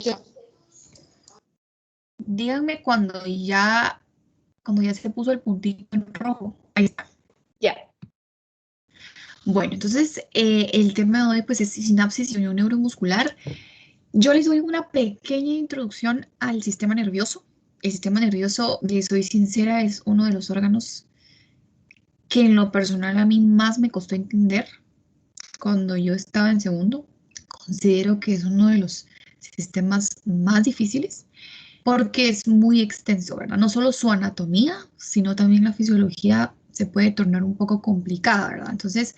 Ya. Díganme cuando ya se puso el puntito en rojo. Ahí está. Ya. Bueno, entonces el tema de hoy pues es sinapsis y unión neuromuscular. Yo les doy una pequeña introducción al sistema nervioso. El sistema nervioso, les soy sincera, es uno de los órganos que en lo personal a mí más me costó entender cuando yo estaba en segundo. Considero que es uno de los sistemas más difíciles porque es muy extenso, ¿verdad? No solo su anatomía, sino también la fisiología se puede tornar un poco complicada, ¿verdad? Entonces,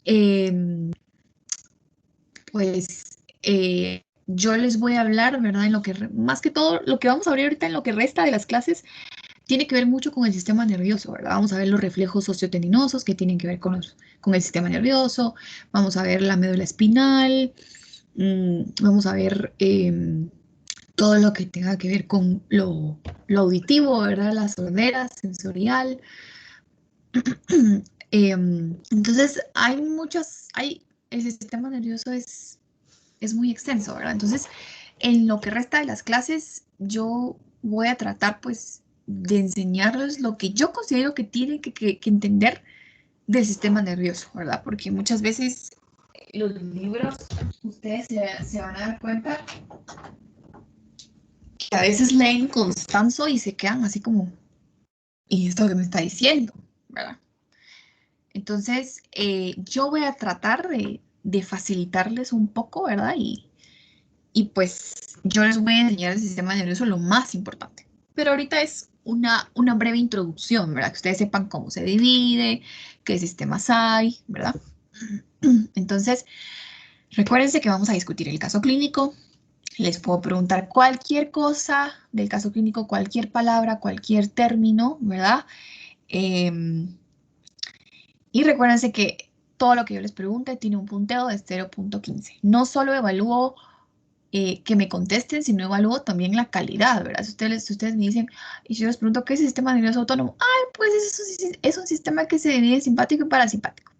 eh, yo les voy a hablar, ¿verdad? Más que todo, lo que vamos a ver ahorita en lo que resta de las clases tiene que ver mucho con el sistema nervioso, ¿verdad? Vamos a ver los reflejos sociotendinosos que tienen que ver con el sistema nervioso, vamos a ver la médula espinal, vamos a ver todo lo que tenga que ver con lo auditivo, ¿verdad? La sordera sensorial. Entonces, el sistema nervioso es muy extenso, ¿verdad? Entonces, en lo que resta de las clases, yo voy a tratar, pues, de enseñarles lo que yo considero que tienen que entender del sistema nervioso, ¿verdad? Porque muchas veces los libros, ustedes se van a dar cuenta que a veces leen Constanzo y se quedan así como, ¿y esto que me está diciendo? ¿Verdad? Entonces, yo voy a tratar de facilitarles un poco, ¿verdad? Y pues yo les voy a enseñar el sistema nervioso lo más importante. Pero ahorita es una breve introducción, ¿verdad? Que ustedes sepan cómo se divide, qué sistemas hay, ¿verdad? Entonces, recuérdense que vamos a discutir el caso clínico. Les puedo preguntar cualquier cosa del caso clínico, cualquier palabra, cualquier término, ¿verdad? Em, y recuérdense que todo lo que yo les pregunte tiene un punteo de 0,15. No solo evalúo que me contesten, sino evalúo también la calidad, ¿verdad? Si ustedes me dicen, y si yo les pregunto, ¿qué es el sistema nervioso autónomo? Ay, pues es un sistema que se divide en simpático y parasimpático.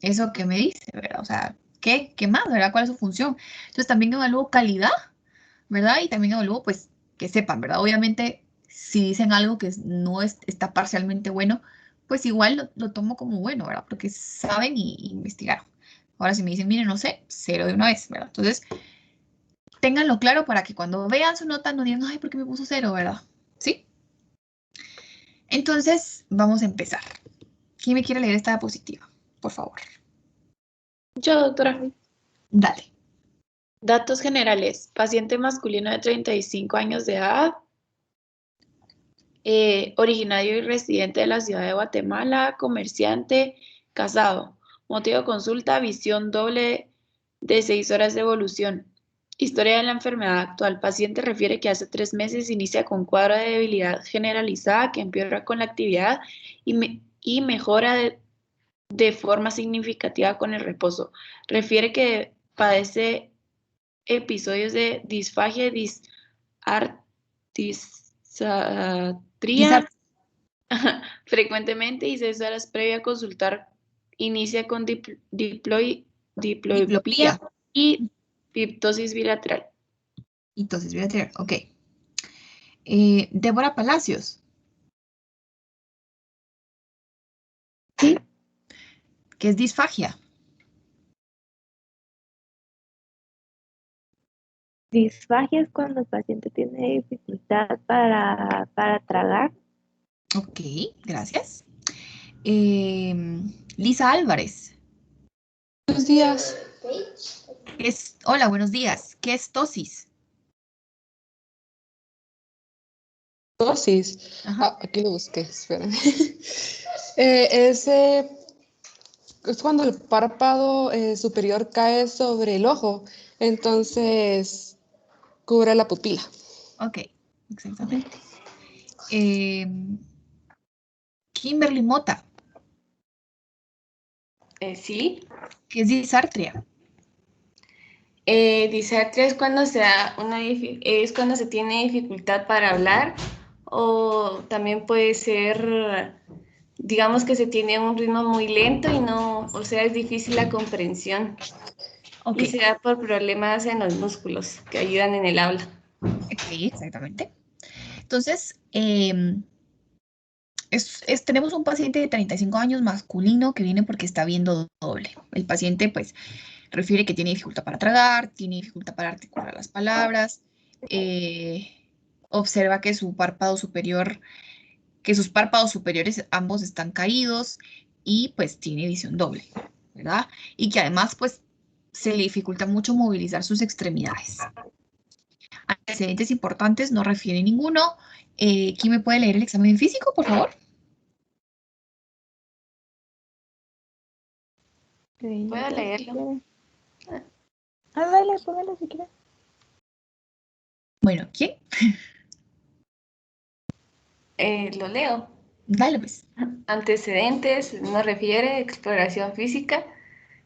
¿Eso qué me dice, verdad? O sea, ¿qué más, verdad? ¿Cuál es su función? Entonces también evalúo calidad, ¿verdad? Y también evalúo, pues, que sepan, ¿verdad? Obviamente, si dicen algo que no está parcialmente bueno, pues igual lo tomo como bueno, ¿verdad? Porque saben y investigaron. Ahora, si me dicen, mire, no sé, cero de una vez, ¿verdad? Entonces, ténganlo claro para que cuando vean su nota no digan, ay, ¿por qué me puso cero, verdad? ¿Sí? Entonces, vamos a empezar. ¿Quién me quiere leer esta diapositiva? Por favor. Yo, doctora. Dale. Datos generales. Paciente masculino de 35 años de edad, originario y residente de la ciudad de Guatemala, comerciante, casado. Motivo de consulta, visión doble de 6 horas de evolución. Historia de la enfermedad actual. Paciente refiere que hace 3 meses inicia con cuadro de debilidad generalizada que empeora con la actividad y mejora de forma significativa con el reposo. Refiere que padece episodios de disfagia y disartria Disar. frecuentemente y 6 horas previa a consultar inicia con diplopía Diplopía. y piptosis bilateral. Entonces, voy a tener, ok. Débora Palacios. ¿Sí? ¿Qué es disfagia? Disfagia es cuando el paciente tiene dificultad para tragar. Ok, gracias. Lisa Álvarez. Buenos días. Hola, buenos días. ¿Qué es tosis? Dosis. Ajá. Ah, aquí lo busqué, espérame. Ese es cuando el párpado superior cae sobre el ojo, entonces cubre la pupila. Ok, exactamente. Kimberly Mota. Sí. ¿Qué es disartria? Disartria es cuando es cuando se tiene dificultad para hablar o también puede ser, digamos que se tiene un ritmo muy lento y no, o sea, es difícil la comprensión. Ok, Y se da por problemas en los músculos que ayudan en el habla. ok, exactamente. Entonces, tenemos un paciente de 35 años masculino que viene porque está viendo doble. El paciente, pues, refiere que tiene dificultad para tragar, tiene dificultad para articular las palabras, observa que su párpado superior, que sus párpados superiores ambos están caídos y pues tiene visión doble, ¿verdad? Y que además, pues, se le dificulta mucho movilizar sus extremidades. Antecedentes importantes, no refiere ninguno. ¿Quién me puede leer el examen físico, por favor? ¿Puedo leerlo? Dale, póngalo si quieres. Bueno, ¿quién? Lo leo. Dale, pues. Antecedentes, nos refiere exploración física.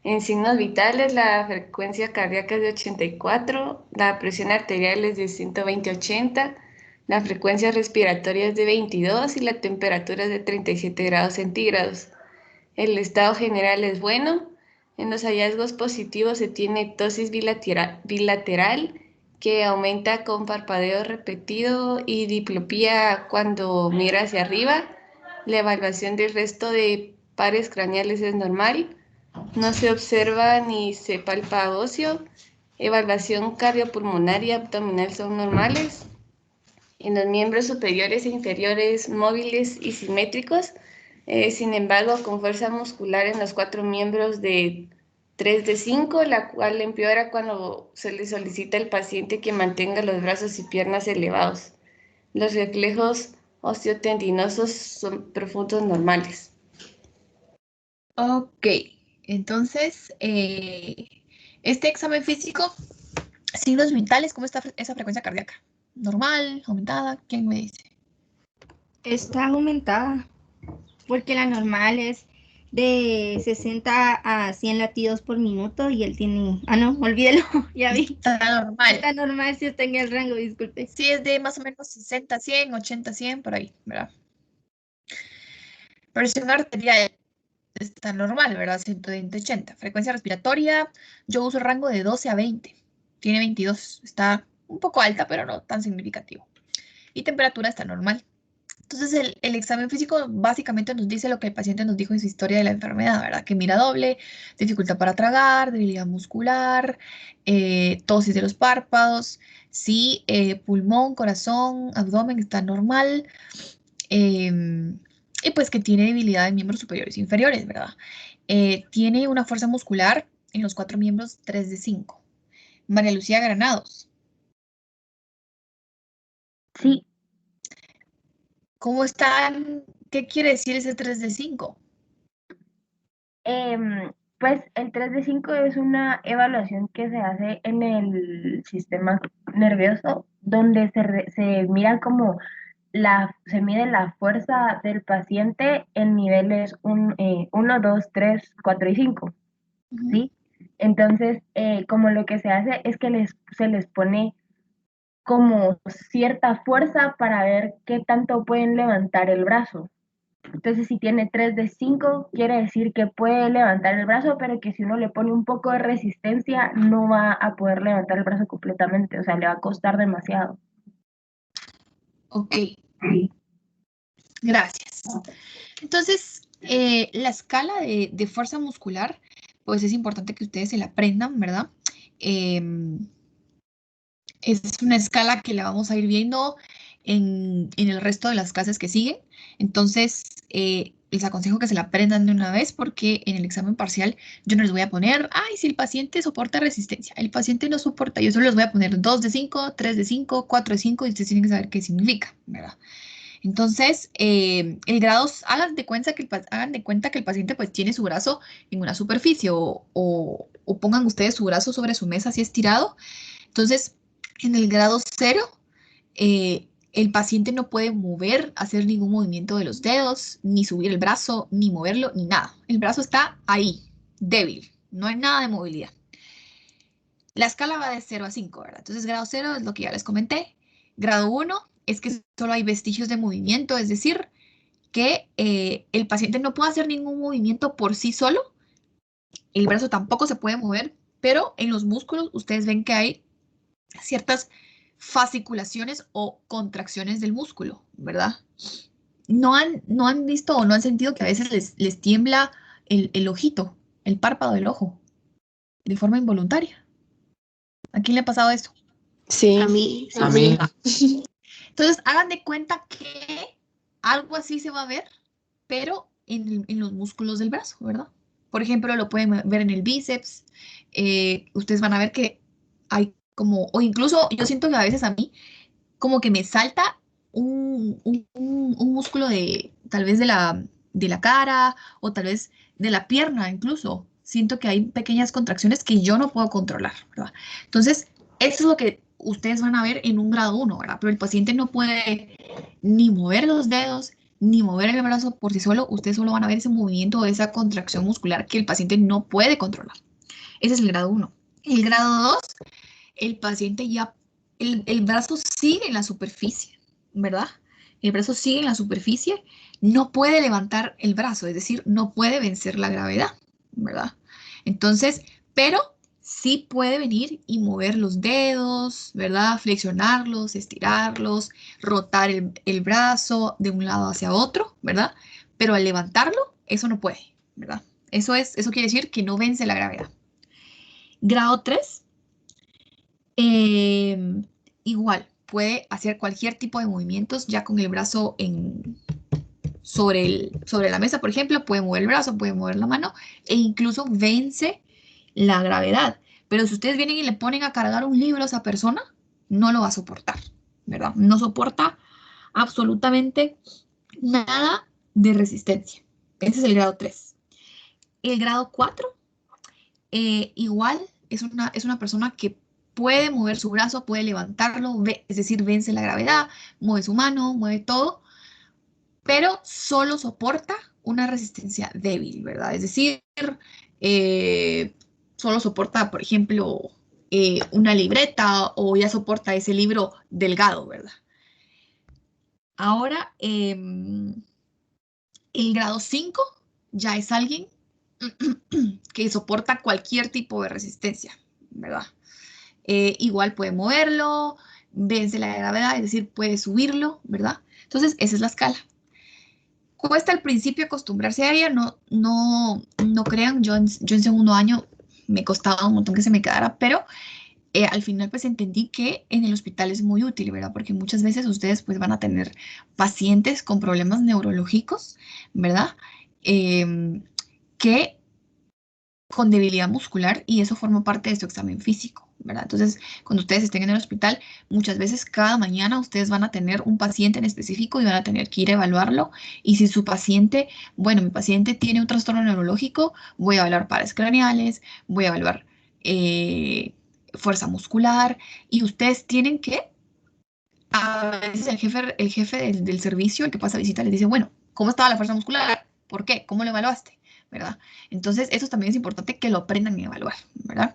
En signos vitales, la frecuencia cardíaca es de 84, la presión arterial es de 120/80, la frecuencia respiratoria es de 22 y la temperatura es de 37 grados centígrados. El estado general es bueno. En los hallazgos positivos se tiene ptosis bilateral que aumenta con parpadeo repetido y diplopía cuando mira hacia arriba. La evaluación del resto de pares craneales es normal. No se observa ni se palpa óseo. Evaluación cardiopulmonar y abdominal son normales. En los miembros superiores e inferiores móviles y simétricos. Sin embargo, con fuerza muscular en los 4 miembros de 3 de 5, la cual empeora cuando se le solicita al paciente que mantenga los brazos y piernas elevados. Los reflejos osteotendinosos son profundos normales. Ok, entonces, este examen físico, signos vitales, ¿cómo está esa frecuencia cardíaca? ¿Normal? ¿Aumentada? ¿Quién me dice? Está aumentada porque la normal es de 60 a 100 latidos por minuto y él tiene... Ah, no, olvídelo, ya vi. Está normal. Está normal si está en el rango, disculpe. Sí, es de más o menos 60, 100, 80, 100, por ahí, ¿verdad? Presión arterial está normal, ¿verdad? 120, 80. Frecuencia respiratoria, yo uso el rango de 12 a 20. Tiene 22, está un poco alta, pero no tan significativo. Y temperatura está normal. Entonces, el examen físico básicamente nos dice lo que el paciente nos dijo en su historia de la enfermedad, ¿verdad? Que mira doble, dificultad para tragar, debilidad muscular, tosis de los párpados, sí, pulmón, corazón, abdomen está normal, y pues que tiene debilidad en miembros superiores e inferiores, ¿verdad? Tiene una fuerza muscular en los 4 miembros 3 de 5. María Lucía Granados. Sí, ¿Cómo están? ¿Qué quiere decir ese 3 de 5? pues el 3 de 5 es una evaluación que se hace en el sistema nervioso, donde se mira como se mide la fuerza del paciente en niveles 1, 2, 3, 4 y 5, ¿sí? Entonces, como lo que se hace es que se les pone como cierta fuerza para ver qué tanto pueden levantar el brazo. Entonces, si tiene 3 de 5, quiere decir que puede levantar el brazo, pero que si uno le pone un poco de resistencia, no va a poder levantar el brazo completamente, o sea, le va a costar demasiado. Ok, gracias. Entonces, la escala de fuerza muscular, pues es importante que ustedes se la aprendan, ¿verdad? Es una escala que la vamos a ir viendo en el resto de las clases que siguen. Entonces, les aconsejo que se la aprendan de una vez porque en el examen parcial yo no les voy a poner, ay, si el paciente soporta resistencia, el paciente no soporta, yo solo les voy a poner 2 de 5, 3 de 5, 4 de 5 y ustedes tienen que saber qué significa, ¿verdad? Entonces, el grado, hagan de cuenta que el paciente pues tiene su brazo en una superficie o pongan ustedes su brazo sobre su mesa así estirado. Entonces, en el grado 0, el paciente no puede mover, hacer ningún movimiento de los dedos, ni subir el brazo, ni moverlo, ni nada. El brazo está ahí, débil, no hay nada de movilidad. La escala va de 0 a 5, ¿verdad? Entonces, grado 0 es lo que ya les comenté. Grado 1 es que solo hay vestigios de movimiento, es decir, que el paciente no puede hacer ningún movimiento por sí solo, el brazo tampoco se puede mover, Pero en los músculos ustedes ven que hay ciertas fasciculaciones o contracciones del músculo, ¿verdad? ¿No han visto o no han sentido que a veces les tiembla el ojito, el párpado del ojo, de forma involuntaria? ¿A quién le ha pasado esto? Sí, A mí, a sí. mí. Entonces, hagan de cuenta que algo así se va a ver, pero en los músculos del brazo, ¿verdad? Por ejemplo, lo pueden ver en el bíceps. Ustedes van a ver que hay como, o incluso yo siento que a veces a mí como que me salta un músculo de, tal vez de la cara o tal vez de la pierna incluso. Siento que hay pequeñas contracciones que yo no puedo controlar, ¿verdad? Entonces, eso es lo que ustedes van a ver en un grado 1, ¿verdad? Pero el paciente no puede ni mover los dedos, ni mover el brazo por sí solo. Ustedes solo van a ver ese movimiento o esa contracción muscular que el paciente no puede controlar. Ese es el grado 1. El grado 2, el paciente ya, el brazo sigue en la superficie, ¿verdad? El brazo sigue en la superficie, no puede levantar el brazo, es decir, no puede vencer la gravedad, ¿verdad? Entonces, pero sí puede venir y mover los dedos, ¿verdad? Flexionarlos, estirarlos, rotar el brazo de un lado hacia otro, ¿verdad? Pero al levantarlo, eso no puede, ¿verdad? Eso quiere decir que no vence la gravedad. Grado 3, igual, puede hacer cualquier tipo de movimientos ya con el brazo sobre la mesa, por ejemplo, puede mover el brazo, puede mover la mano e incluso vence la gravedad. Pero si ustedes vienen y le ponen a cargar un libro a esa persona, no lo va a soportar, ¿verdad? No soporta absolutamente nada de resistencia. Ese es el grado 3. El grado 4, igual es una persona que puede mover su brazo, puede levantarlo, es decir, vence la gravedad, mueve su mano, mueve todo, pero solo soporta una resistencia débil, ¿verdad? Es decir, solo soporta, por ejemplo, una libreta o ya soporta ese libro delgado, ¿verdad? Ahora, el grado 5 ya es alguien que soporta cualquier tipo de resistencia, ¿verdad? Igual puede moverlo, vence la gravedad, es decir, puede subirlo, ¿verdad? Entonces, esa es la escala. Cuesta al principio acostumbrarse a ella, no crean, yo en segundo año me costaba un montón que se me quedara, pero al final pues entendí que en el hospital es muy útil, ¿verdad? Porque muchas veces ustedes pues van a tener pacientes con problemas neurológicos, ¿verdad? Que con debilidad muscular y eso forma parte de su examen físico, ¿verdad? Entonces, cuando ustedes estén en el hospital, muchas veces cada mañana ustedes van a tener un paciente en específico y van a tener que ir a evaluarlo. Y si su paciente, bueno, mi paciente tiene un trastorno neurológico, voy a evaluar pares craneales, voy a evaluar fuerza muscular y ustedes tienen que, a veces el jefe del servicio, el que pasa a visita, les dice, bueno, ¿cómo estaba la fuerza muscular? ¿Por qué? ¿Cómo lo evaluaste? ¿Verdad? Entonces, eso también es importante que lo aprendan a evaluar, ¿verdad?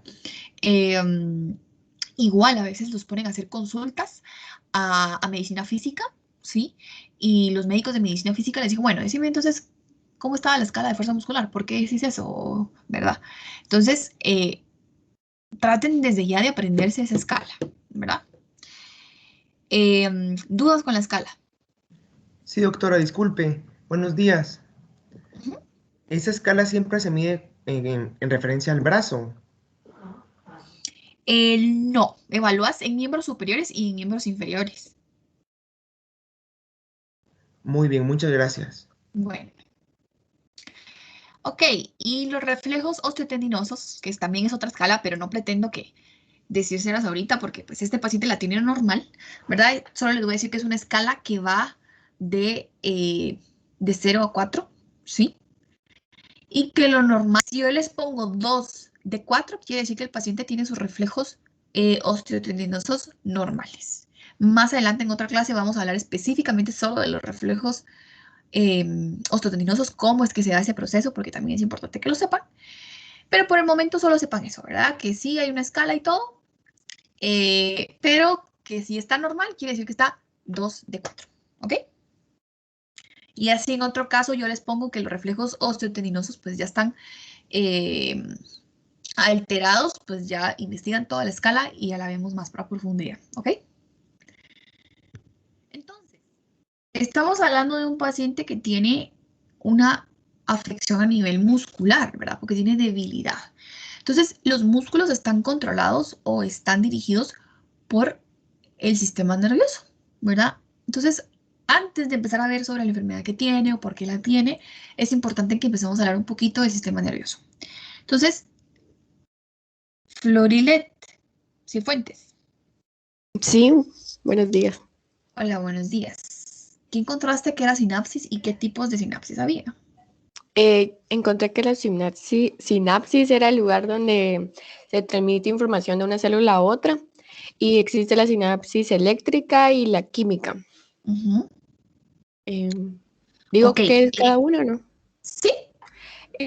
Igual a veces los ponen a hacer consultas a medicina física, ¿sí? Y los médicos de medicina física les dicen, bueno, decime entonces, ¿cómo estaba la escala de fuerza muscular? ¿Por qué decís eso? ¿Verdad? Entonces, traten desde ya de aprenderse esa escala, ¿verdad? ¿Dudas con la escala? Sí, doctora, disculpe. Buenos días. Ujú. Esa escala siempre se mide en referencia al brazo. No, evalúas en miembros superiores y en miembros inferiores. Muy bien, muchas gracias. Bueno. Ok, y los reflejos osteotendinosos, que también es otra escala, pero no pretendo que decírselas ahorita porque pues este paciente la tiene normal, ¿verdad? Solo les voy a decir que es una escala que va de 0 a 4, ¿sí? Y que lo normal, si yo les pongo 2 de 4, quiere decir que el paciente tiene sus reflejos osteotendinosos normales. Más adelante en otra clase vamos a hablar específicamente solo de los reflejos osteotendinosos, cómo es que se da ese proceso, porque también es importante que lo sepan. Pero por el momento solo sepan eso, ¿verdad? Que sí hay una escala y todo, pero que si está normal, quiere decir que está 2 de 4, ¿ok? Y así en otro caso yo les pongo que los reflejos osteotendinosos pues ya están alterados, pues ya investigan toda la escala y ya la vemos más para profundidad, ¿ok? Entonces, estamos hablando de un paciente que tiene una afección a nivel muscular, ¿verdad? Porque tiene debilidad. Entonces, los músculos están controlados o están dirigidos por el sistema nervioso, ¿verdad? Entonces, antes de empezar a ver sobre la enfermedad que tiene o por qué la tiene, es importante que empecemos a hablar un poquito del sistema nervioso. Entonces, Florilet Cifuentes. Sí, buenos días. Hola, buenos días. ¿Qué encontraste que era sinapsis y qué tipos de sinapsis había? Encontré que la sinapsis era el lugar donde se transmite información de una célula a otra y existe la sinapsis eléctrica y la química. Ujú. Digo Ok, que es cada uno, ¿no? sí.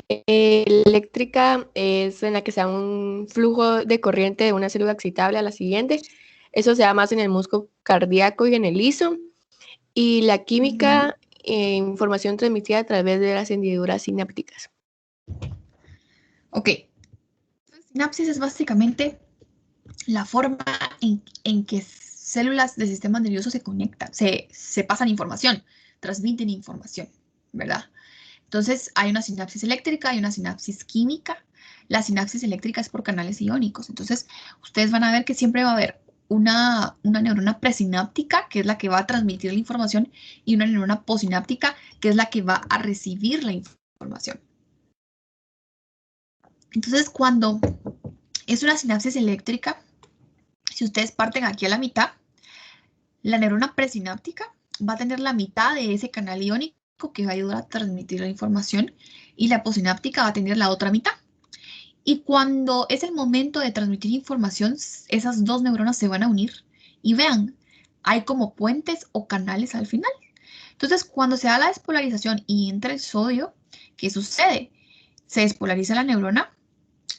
Eléctrica es en la que se da un flujo de corriente de una célula excitable a la siguiente. Eso se da más en el músculo cardíaco y en el liso. Y la química, información transmitida a través de las hendiduras sinápticas. Ok. Sinapsis es básicamente la forma en que células del sistema nervioso se conectan, se pasan información, transmiten información, ¿verdad? Entonces, hay una sinapsis eléctrica, hay una sinapsis química. La sinapsis eléctrica es por canales iónicos. Entonces, ustedes van a ver que siempre va a haber una neurona presináptica, que es la que va a transmitir la información, y una neurona posináptica, que es la que va a recibir la información. Entonces, cuando es una sinapsis eléctrica, si ustedes parten aquí a la mitad, la neurona presináptica va a tener la mitad de ese canal iónico que va a ayudar a transmitir la información y la posináptica va a tener la otra mitad. Y cuando es el momento de transmitir información, esas dos neuronas se van a unir y vean, hay como puentes o canales al final. Entonces, cuando se da la despolarización y entra el sodio, ¿qué sucede? Se despolariza la neurona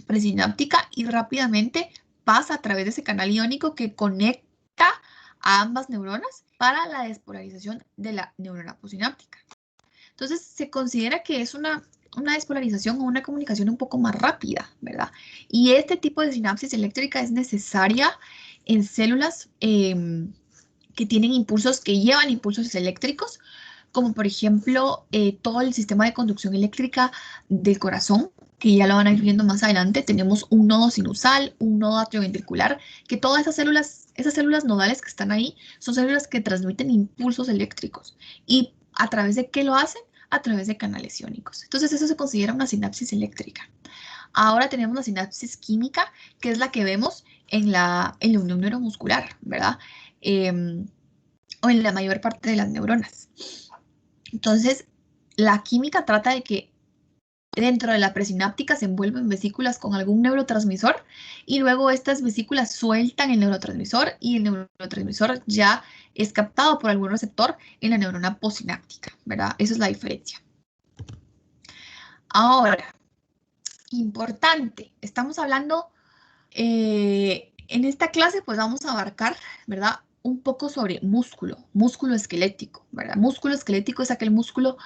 presináptica y rápidamente pasa a través de ese canal iónico que conecta a ambas neuronas para la despolarización de la neurona posináptica. Entonces, se considera que es una despolarización o una comunicación un poco más rápida, ¿verdad? Y este tipo de sinapsis eléctrica es necesaria en células que tienen impulsos, que llevan impulsos eléctricos, como por ejemplo todo el sistema de conducción eléctrica del corazón, que ya lo van a ir viendo más adelante. Tenemos un nodo sinusal, un nodo atrioventricular, que todas esas células nodales que están ahí son células que transmiten impulsos eléctricos. ¿Y a través de qué lo hacen? A través de canales iónicos. Entonces eso se considera una sinapsis eléctrica. Ahora tenemos la sinapsis química, que es la que vemos en la unión neuromuscular, ¿verdad? O en la mayor parte de las neuronas. Entonces, la química trata de que dentro de la presináptica se envuelven vesículas con algún neurotransmisor y luego estas vesículas sueltan el neurotransmisor y el neurotransmisor ya es captado por algún receptor en la neurona posináptica, ¿verdad? Esa es la diferencia. Ahora, importante, estamos hablando, en esta clase pues vamos a abarcar, ¿verdad? Un poco sobre músculo esquelético, ¿verdad? Músculo esquelético es aquel músculo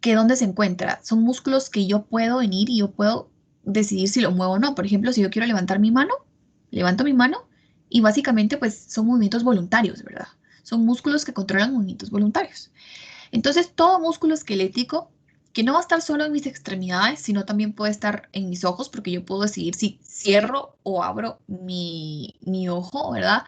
que dónde se encuentra. Son músculos que yo puedo venir y yo puedo decidir si lo muevo o no. Por ejemplo, si yo quiero levantar mi mano, levanto mi mano y básicamente pues son movimientos voluntarios, ¿verdad? Son músculos que controlan movimientos voluntarios. Entonces, todo músculo esquelético, que no va a estar solo en mis extremidades, sino también puede estar en mis ojos, porque yo puedo decidir si cierro o abro mi ojo, ¿verdad?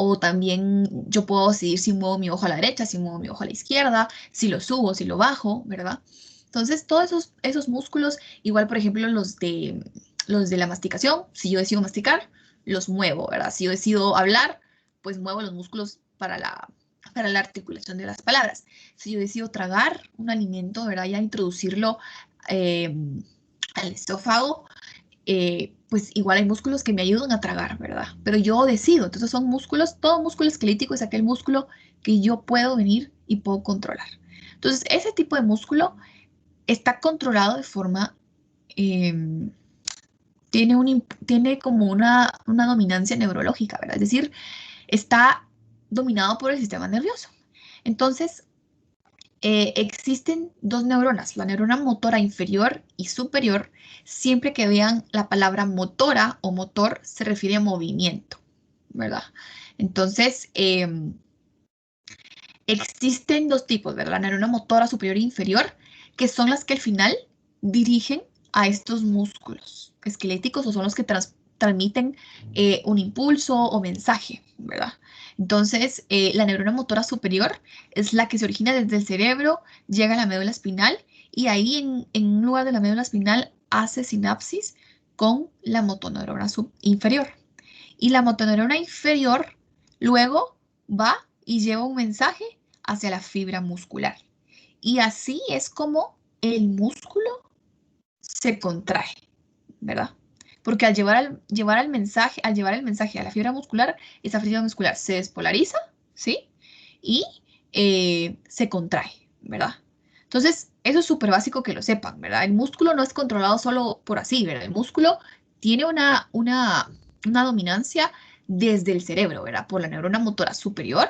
O también yo puedo decidir si muevo mi ojo a la derecha, si muevo mi ojo a la izquierda, si lo subo, si lo bajo, ¿verdad? Entonces, todos esos músculos, igual por ejemplo los de la masticación, si yo decido masticar, los muevo, ¿verdad? Si yo decido hablar, pues muevo los músculos para la articulación de las palabras. Si yo decido tragar un alimento, ¿verdad? Ya introducirlo al esófago, pues igual hay músculos que me ayudan a tragar, ¿verdad? Pero yo decido, entonces son músculos, todo músculo esquelético es aquel músculo que yo puedo venir y puedo controlar. Entonces, ese tipo de músculo está controlado de forma, tiene como una dominancia neurológica, ¿verdad? Es decir, está dominado por el sistema nervioso. Entonces, Existen dos neuronas, la neurona motora inferior y superior. Siempre que vean la palabra motora o motor, se refiere a movimiento, ¿verdad? Entonces, existen dos tipos, ¿verdad? La neurona motora superior e inferior, que son las que al final dirigen a estos músculos esqueléticos o son los que transmiten un impulso o mensaje, ¿verdad? Entonces, la neurona motora superior es la que se origina desde el cerebro, llega a la médula espinal y ahí en un lugar de la médula espinal hace sinapsis con la motoneurona inferior. Y la motoneurona inferior luego va y lleva un mensaje hacia la fibra muscular. Y así es como el músculo se contrae, ¿verdad? Porque al llevar el mensaje a la fibra muscular, esa fibra muscular se despolariza, ¿sí? Y se contrae, ¿verdad? Entonces, eso es súper básico que lo sepan, ¿verdad? El músculo no es controlado solo por así, ¿verdad? El músculo tiene una dominancia desde el cerebro, ¿verdad? Por la neurona motora superior,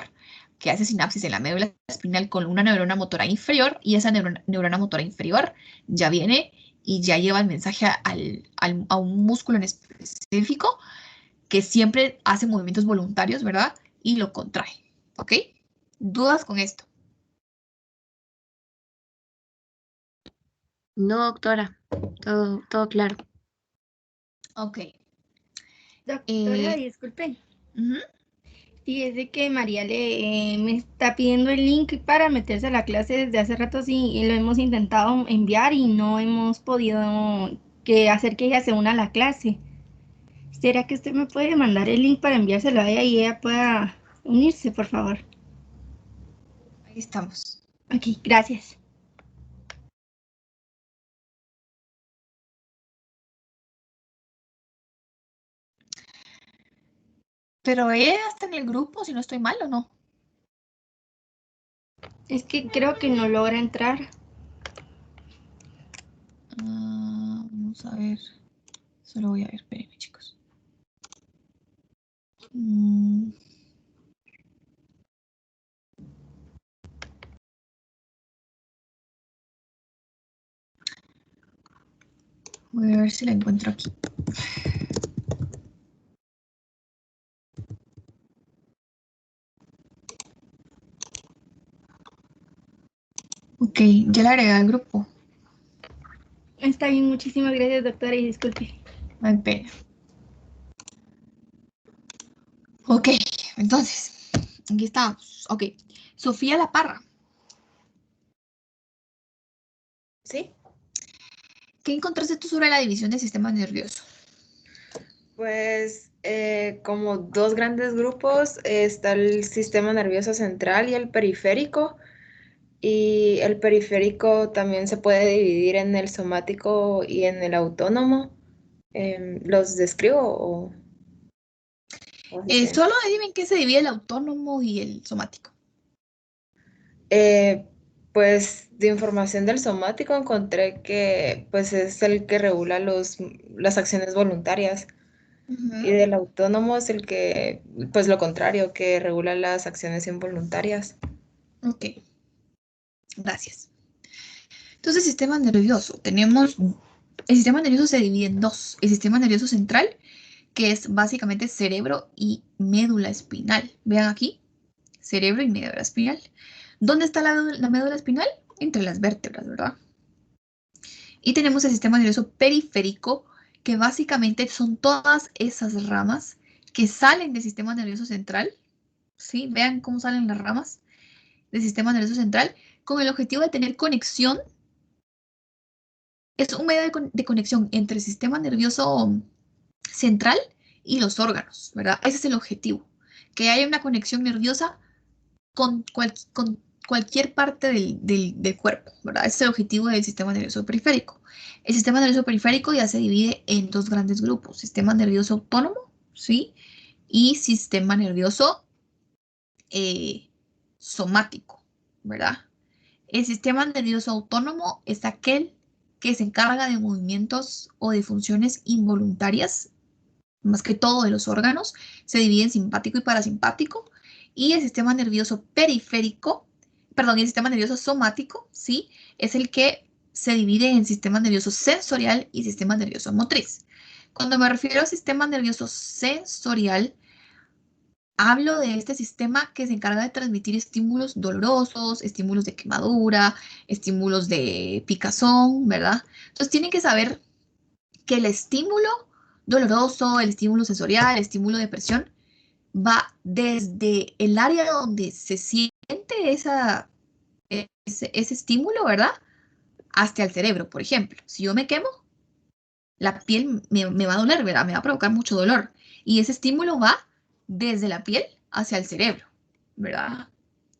que hace sinapsis en la médula espinal con una neurona motora inferior, y esa neurona motora inferior ya viene y ya lleva el mensaje a un músculo en específico que siempre hace movimientos voluntarios, ¿verdad? Y lo contrae, ¿ok? ¿Dudas con esto? No, doctora, todo claro. Ok. Doctora, disculpe. Ujú. Sí, es de que María me está pidiendo el link para meterse a la clase desde hace rato, sí, y lo hemos intentado enviar y no hemos podido hacer que ella se una a la clase. ¿Será que usted me puede mandar el link para enviárselo a ella y ella pueda unirse, por favor? Ahí estamos. Ok, gracias. Pero ella está en el grupo, si no estoy mal o no. Es que creo que no logra entrar. Vamos a ver. Solo voy a ver, espérenme, chicos. Voy a ver si la encuentro aquí. Ok, ya la agregué al grupo. Está bien, muchísimas gracias, doctora, y disculpe. No hay pena. Ok, entonces, aquí estamos. Ok, Sofía La Parra. Sí, ¿Qué encontraste tú sobre la división del sistema nervioso? pues como dos grandes grupos, está el sistema nervioso central y el periférico. Y el periférico también se puede dividir en el somático y en el autónomo. ¿Los describo o así se- Solo dime en qué se divide el autónomo y el somático. Pues de información del somático encontré que pues es el que regula las acciones voluntarias y del autónomo es el que, pues lo contrario, que regula las acciones involuntarias. Ok, gracias. Entonces, sistema nervioso. El sistema nervioso se divide en dos. El sistema nervioso central, que es básicamente cerebro y médula espinal. Vean aquí, cerebro y médula espinal. ¿Dónde está la médula espinal? Entre las vértebras, ¿verdad? Y tenemos el sistema nervioso periférico, que básicamente son todas esas ramas que salen del sistema nervioso central. ¿Sí? Vean cómo salen las ramas del sistema nervioso central con el objetivo de tener conexión. Es un medio de conexión entre el sistema nervioso central y los órganos, ¿verdad? Ese es el objetivo, que haya una conexión nerviosa con cualquier parte del cuerpo, ¿verdad? Ese es el objetivo del sistema nervioso periférico. El sistema nervioso periférico ya se divide en dos grandes grupos, sistema nervioso autónomo, ¿sí? Y sistema nervioso somático, ¿verdad? El sistema nervioso autónomo es aquel que se encarga de movimientos o de funciones involuntarias, más que todo de los órganos, se divide en simpático y parasimpático, y el sistema nervioso periférico, perdón, el sistema nervioso somático, ¿sí? Es el que se divide en sistema nervioso sensorial y sistema nervioso motriz. Cuando me refiero al sistema nervioso sensorial, hablo de este sistema que se encarga de transmitir estímulos dolorosos, estímulos de quemadura, estímulos de picazón, ¿verdad? Entonces tienen que saber que el estímulo doloroso, el estímulo sensorial, el estímulo de presión, va desde el área donde se siente ese estímulo, ¿verdad? Hasta el cerebro, por ejemplo. Si yo me quemo, la piel me va a doler, ¿verdad? Me va a provocar mucho dolor. Y ese estímulo va desde la piel hacia el cerebro, ¿verdad?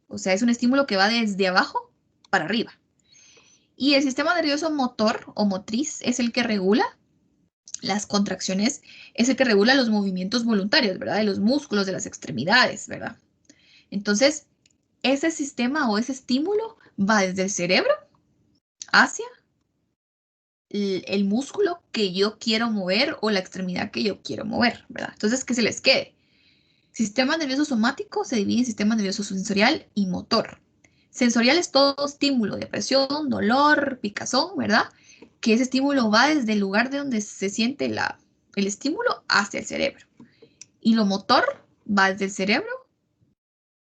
O sea, es un estímulo que va desde abajo para arriba. Y el sistema nervioso motor o motriz es el que regula las contracciones, es el que regula los movimientos voluntarios, ¿verdad? De los músculos, de las extremidades, ¿verdad? Entonces, ese sistema o ese estímulo va desde el cerebro hacia el músculo que yo quiero mover o la extremidad que yo quiero mover, ¿verdad? Entonces, que se les quede. Sistema nervioso somático se divide en sistema nervioso sensorial y motor. Sensorial es todo estímulo de presión, dolor, picazón, ¿verdad? Que ese estímulo va desde el lugar de donde se siente el estímulo hacia el cerebro. Y lo motor va desde el cerebro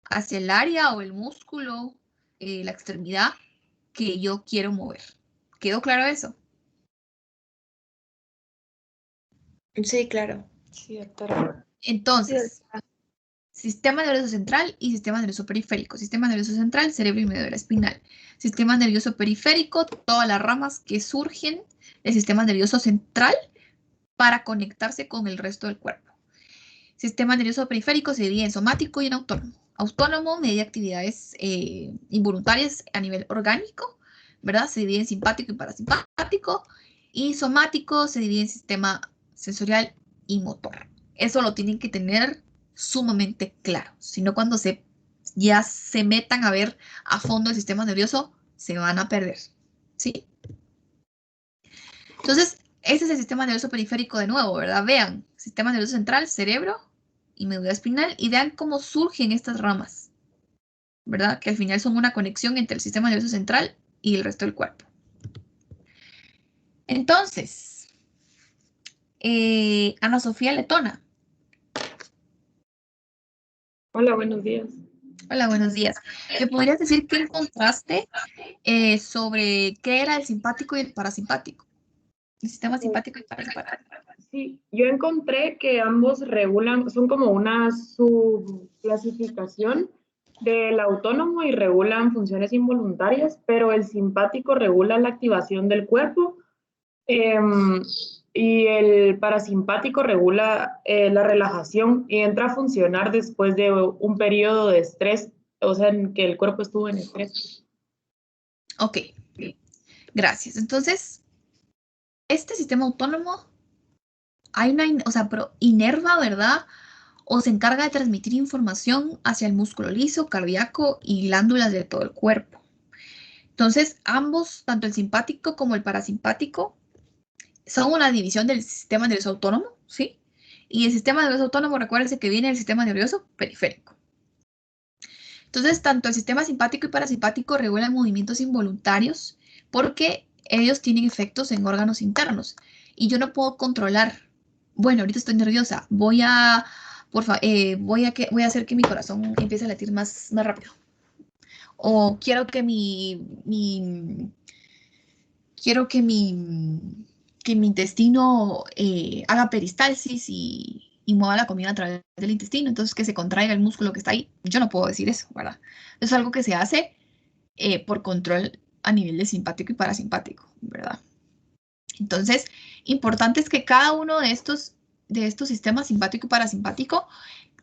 hacia el área o el músculo, la extremidad que yo quiero mover. ¿Quedó claro eso? Sí, claro. Sí, doctora. Entonces, sistema nervioso central y sistema nervioso periférico. Sistema nervioso central, cerebro y médula espinal. Sistema nervioso periférico, todas las ramas que surgen del sistema nervioso central para conectarse con el resto del cuerpo. Sistema nervioso periférico se divide en somático y en autónomo. Autónomo media actividades involuntarias a nivel orgánico, ¿verdad? Se divide en simpático y parasimpático. Y somático se divide en sistema sensorial y motor. Eso lo tienen que tener sumamente claro. Si no, cuando ya se metan a ver a fondo el sistema nervioso, se van a perder. ¿Sí? Entonces, ese es el sistema nervioso periférico de nuevo, ¿verdad? Vean, sistema nervioso central, cerebro y médula espinal, y vean cómo surgen estas ramas, ¿verdad? Que al final son una conexión entre el sistema nervioso central y el resto del cuerpo. Entonces, Ana Sofía Letona. Hola, buenos días. Hola, buenos días. ¿Me podrías decir qué encontraste sobre qué era el simpático y el parasimpático? El sistema simpático y parasimpático. Sí, yo encontré que ambos regulan, son como una subclasificación del autónomo y regulan funciones involuntarias, pero el simpático regula la activación del cuerpo y el parasimpático regula la relajación y entra a funcionar después de un periodo de estrés, o sea, en que el cuerpo estuvo en estrés. Ok, gracias. Entonces, este sistema autónomo, pero inerva, ¿verdad? O se encarga de transmitir información hacia el músculo liso, cardíaco y glándulas de todo el cuerpo. Entonces, ambos, tanto el simpático como el parasimpático, son una división del sistema nervioso autónomo, ¿sí? Y el sistema nervioso autónomo, recuérdense que viene del sistema nervioso periférico. Entonces, tanto el sistema simpático y parasimpático regulan movimientos involuntarios porque ellos tienen efectos en órganos internos. Y yo no puedo controlar, bueno, ahorita estoy nerviosa, voy a hacer que mi corazón empiece a latir más rápido. O quiero que mi intestino haga peristalsis y mueva la comida a través del intestino, entonces que se contraiga el músculo que está ahí. Yo no puedo decir eso, ¿verdad? Es algo que se hace por control a nivel de simpático y parasimpático, ¿verdad? Entonces, importante es que cada uno de estos sistemas simpático y parasimpático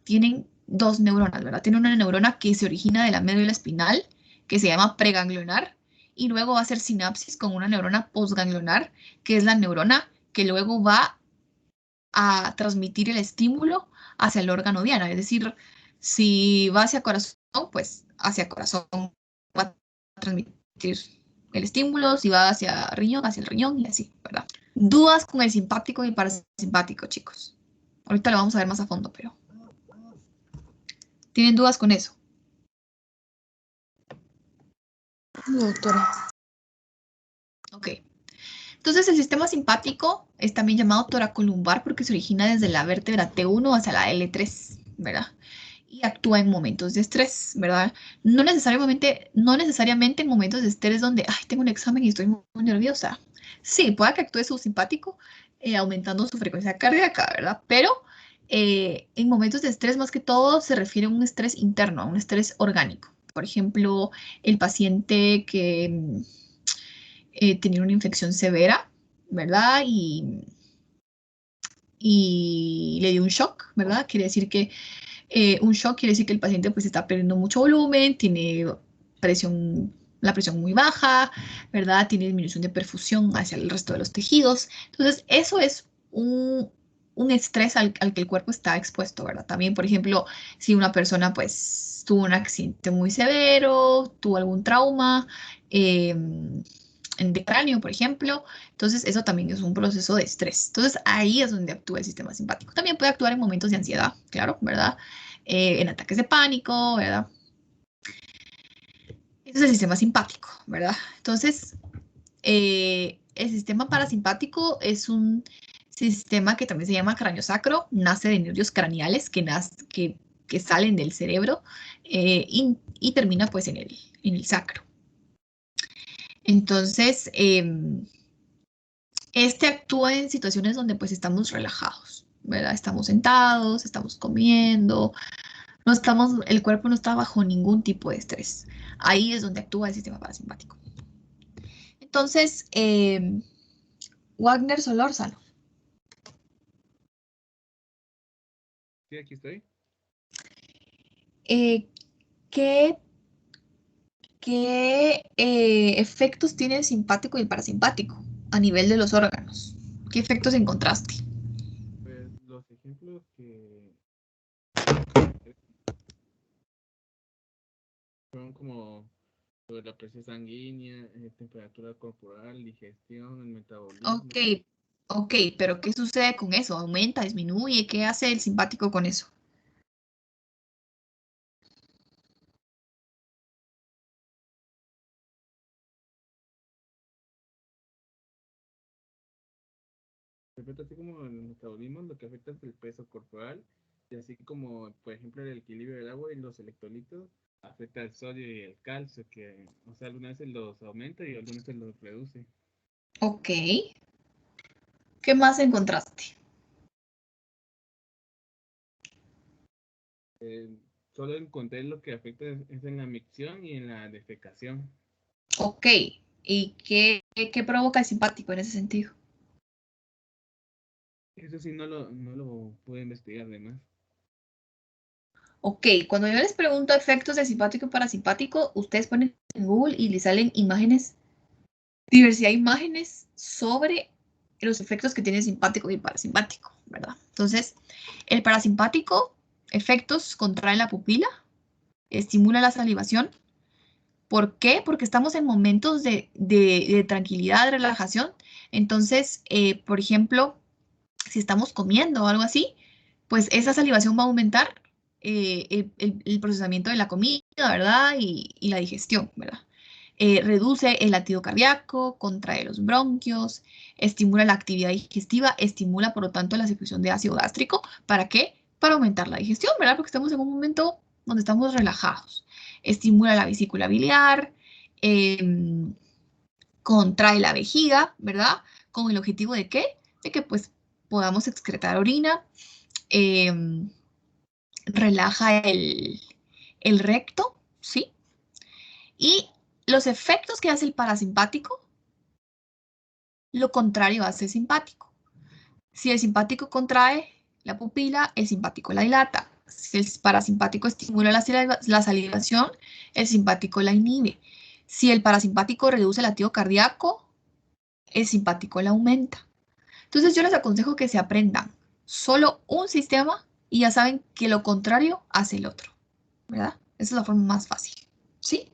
tienen dos neuronas, ¿verdad? Tiene una neurona que se origina de la médula espinal, que se llama preganglionar, y luego va a hacer sinapsis con una neurona postganglionar, que es la neurona que luego va a transmitir el estímulo hacia el órgano diana. Es decir, si va hacia corazón, pues hacia corazón va a transmitir el estímulo, si va hacia el riñón y así, ¿verdad? Dudas con el simpático y el parasimpático, chicos. Ahorita lo vamos a ver más a fondo, pero ¿tienen dudas con eso? No, doctora. Ok. Entonces, el sistema simpático es también llamado toracolumbar porque se origina desde la vértebra T1 hacia la L3, ¿verdad? Y actúa en momentos de estrés, ¿verdad? No necesariamente en momentos de estrés donde, ay, tengo un examen y estoy muy nerviosa. Sí, puede que actúe su simpático, aumentando su frecuencia cardíaca, ¿verdad? Pero en momentos de estrés, más que todo, se refiere a un estrés interno, a un estrés orgánico. Por ejemplo, el paciente que tenía una infección severa, ¿verdad? Y le dio un shock, ¿verdad? Quiere decir que un shock quiere decir que el paciente pues está perdiendo mucho volumen, tiene la presión muy baja, ¿verdad? Tiene disminución de perfusión hacia el resto de los tejidos. Entonces, eso es un estrés al que el cuerpo está expuesto, ¿verdad? También, por ejemplo, si una persona pues tuvo un accidente muy severo, tuvo algún trauma, de cráneo, por ejemplo. Entonces, eso también es un proceso de estrés. Entonces, ahí es donde actúa el sistema simpático. También puede actuar en momentos de ansiedad, claro, ¿verdad? En ataques de pánico, ¿verdad? Ese es el sistema simpático, ¿verdad? Entonces, el sistema parasimpático es un sistema que también se llama craniosacro, nace de nervios craneales que salen del cerebro y termina pues en el sacro. Entonces, este actúa en situaciones donde pues estamos relajados, ¿verdad? Estamos sentados, estamos comiendo, el cuerpo no está bajo ningún tipo de estrés. Ahí es donde actúa el sistema parasimpático. Entonces, Wagner Solórzano. Sí, aquí estoy. ¿Qué efectos tiene el simpático y el parasimpático a nivel de los órganos? ¿Qué efectos encontraste? Pues los ejemplos que son como sobre la presión sanguínea, temperatura corporal, digestión, el metabolismo. Ok, pero ¿qué sucede con eso? ¿Aumenta, disminuye? ¿Qué hace el simpático con eso? Afecta así como el metabolismo, lo que afecta es el peso corporal, y así como, por ejemplo, el equilibrio del agua y los electrolitos, afecta el sodio y el calcio, que, o sea, algunas veces los aumenta y algunas veces los reduce. Ok. ¿Qué más encontraste? Solo encontré lo que afecta es en la micción y en la defecación. Ok. ¿Y qué provoca el simpático en ese sentido? Eso sí, no lo pude investigar además. Ok, cuando yo les pregunto efectos de simpático y parasimpático, ustedes ponen en Google y les salen imágenes, diversidad de imágenes sobre los efectos que tiene simpático y parasimpático, ¿verdad? Entonces, el parasimpático, efectos contrae la pupila, estimula la salivación. ¿Por qué? Porque estamos en momentos de tranquilidad, de relajación. Entonces, por ejemplo, si estamos comiendo o algo así, pues esa salivación va a aumentar el procesamiento de la comida, ¿verdad? Y la digestión, ¿verdad? Reduce el latido cardíaco, contrae los bronquios, estimula la actividad digestiva, estimula, por lo tanto, la secreción de ácido gástrico. ¿Para qué? Para aumentar la digestión, ¿verdad? Porque estamos en un momento donde estamos relajados. Estimula la vesícula biliar, contrae la vejiga, ¿verdad? ¿Con el objetivo de qué? De que pues podamos excretar orina, relaja el recto, ¿sí? Y los efectos que hace el parasimpático, lo contrario hace el simpático. Si el simpático contrae la pupila, el simpático la dilata. Si el parasimpático estimula la salivación, el simpático la inhibe. Si el parasimpático reduce el latido cardíaco, el simpático la aumenta. Entonces yo les aconsejo que se aprendan solo un sistema y ya saben que lo contrario hace el otro, ¿verdad? Esa es la forma más fácil, ¿sí?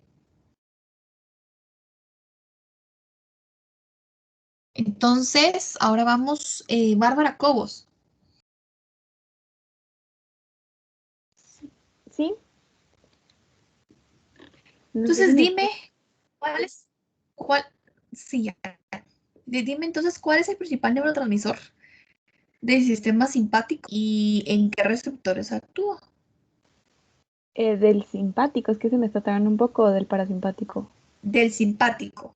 Entonces, ahora vamos, Bárbara Cobos. Sí. No sé Entonces si me dime, Sí, ya. Dime entonces, ¿cuál es el principal neurotransmisor del sistema simpático y en qué receptores actúa? Del simpático, es que se me está trabando un poco del parasimpático. Del simpático.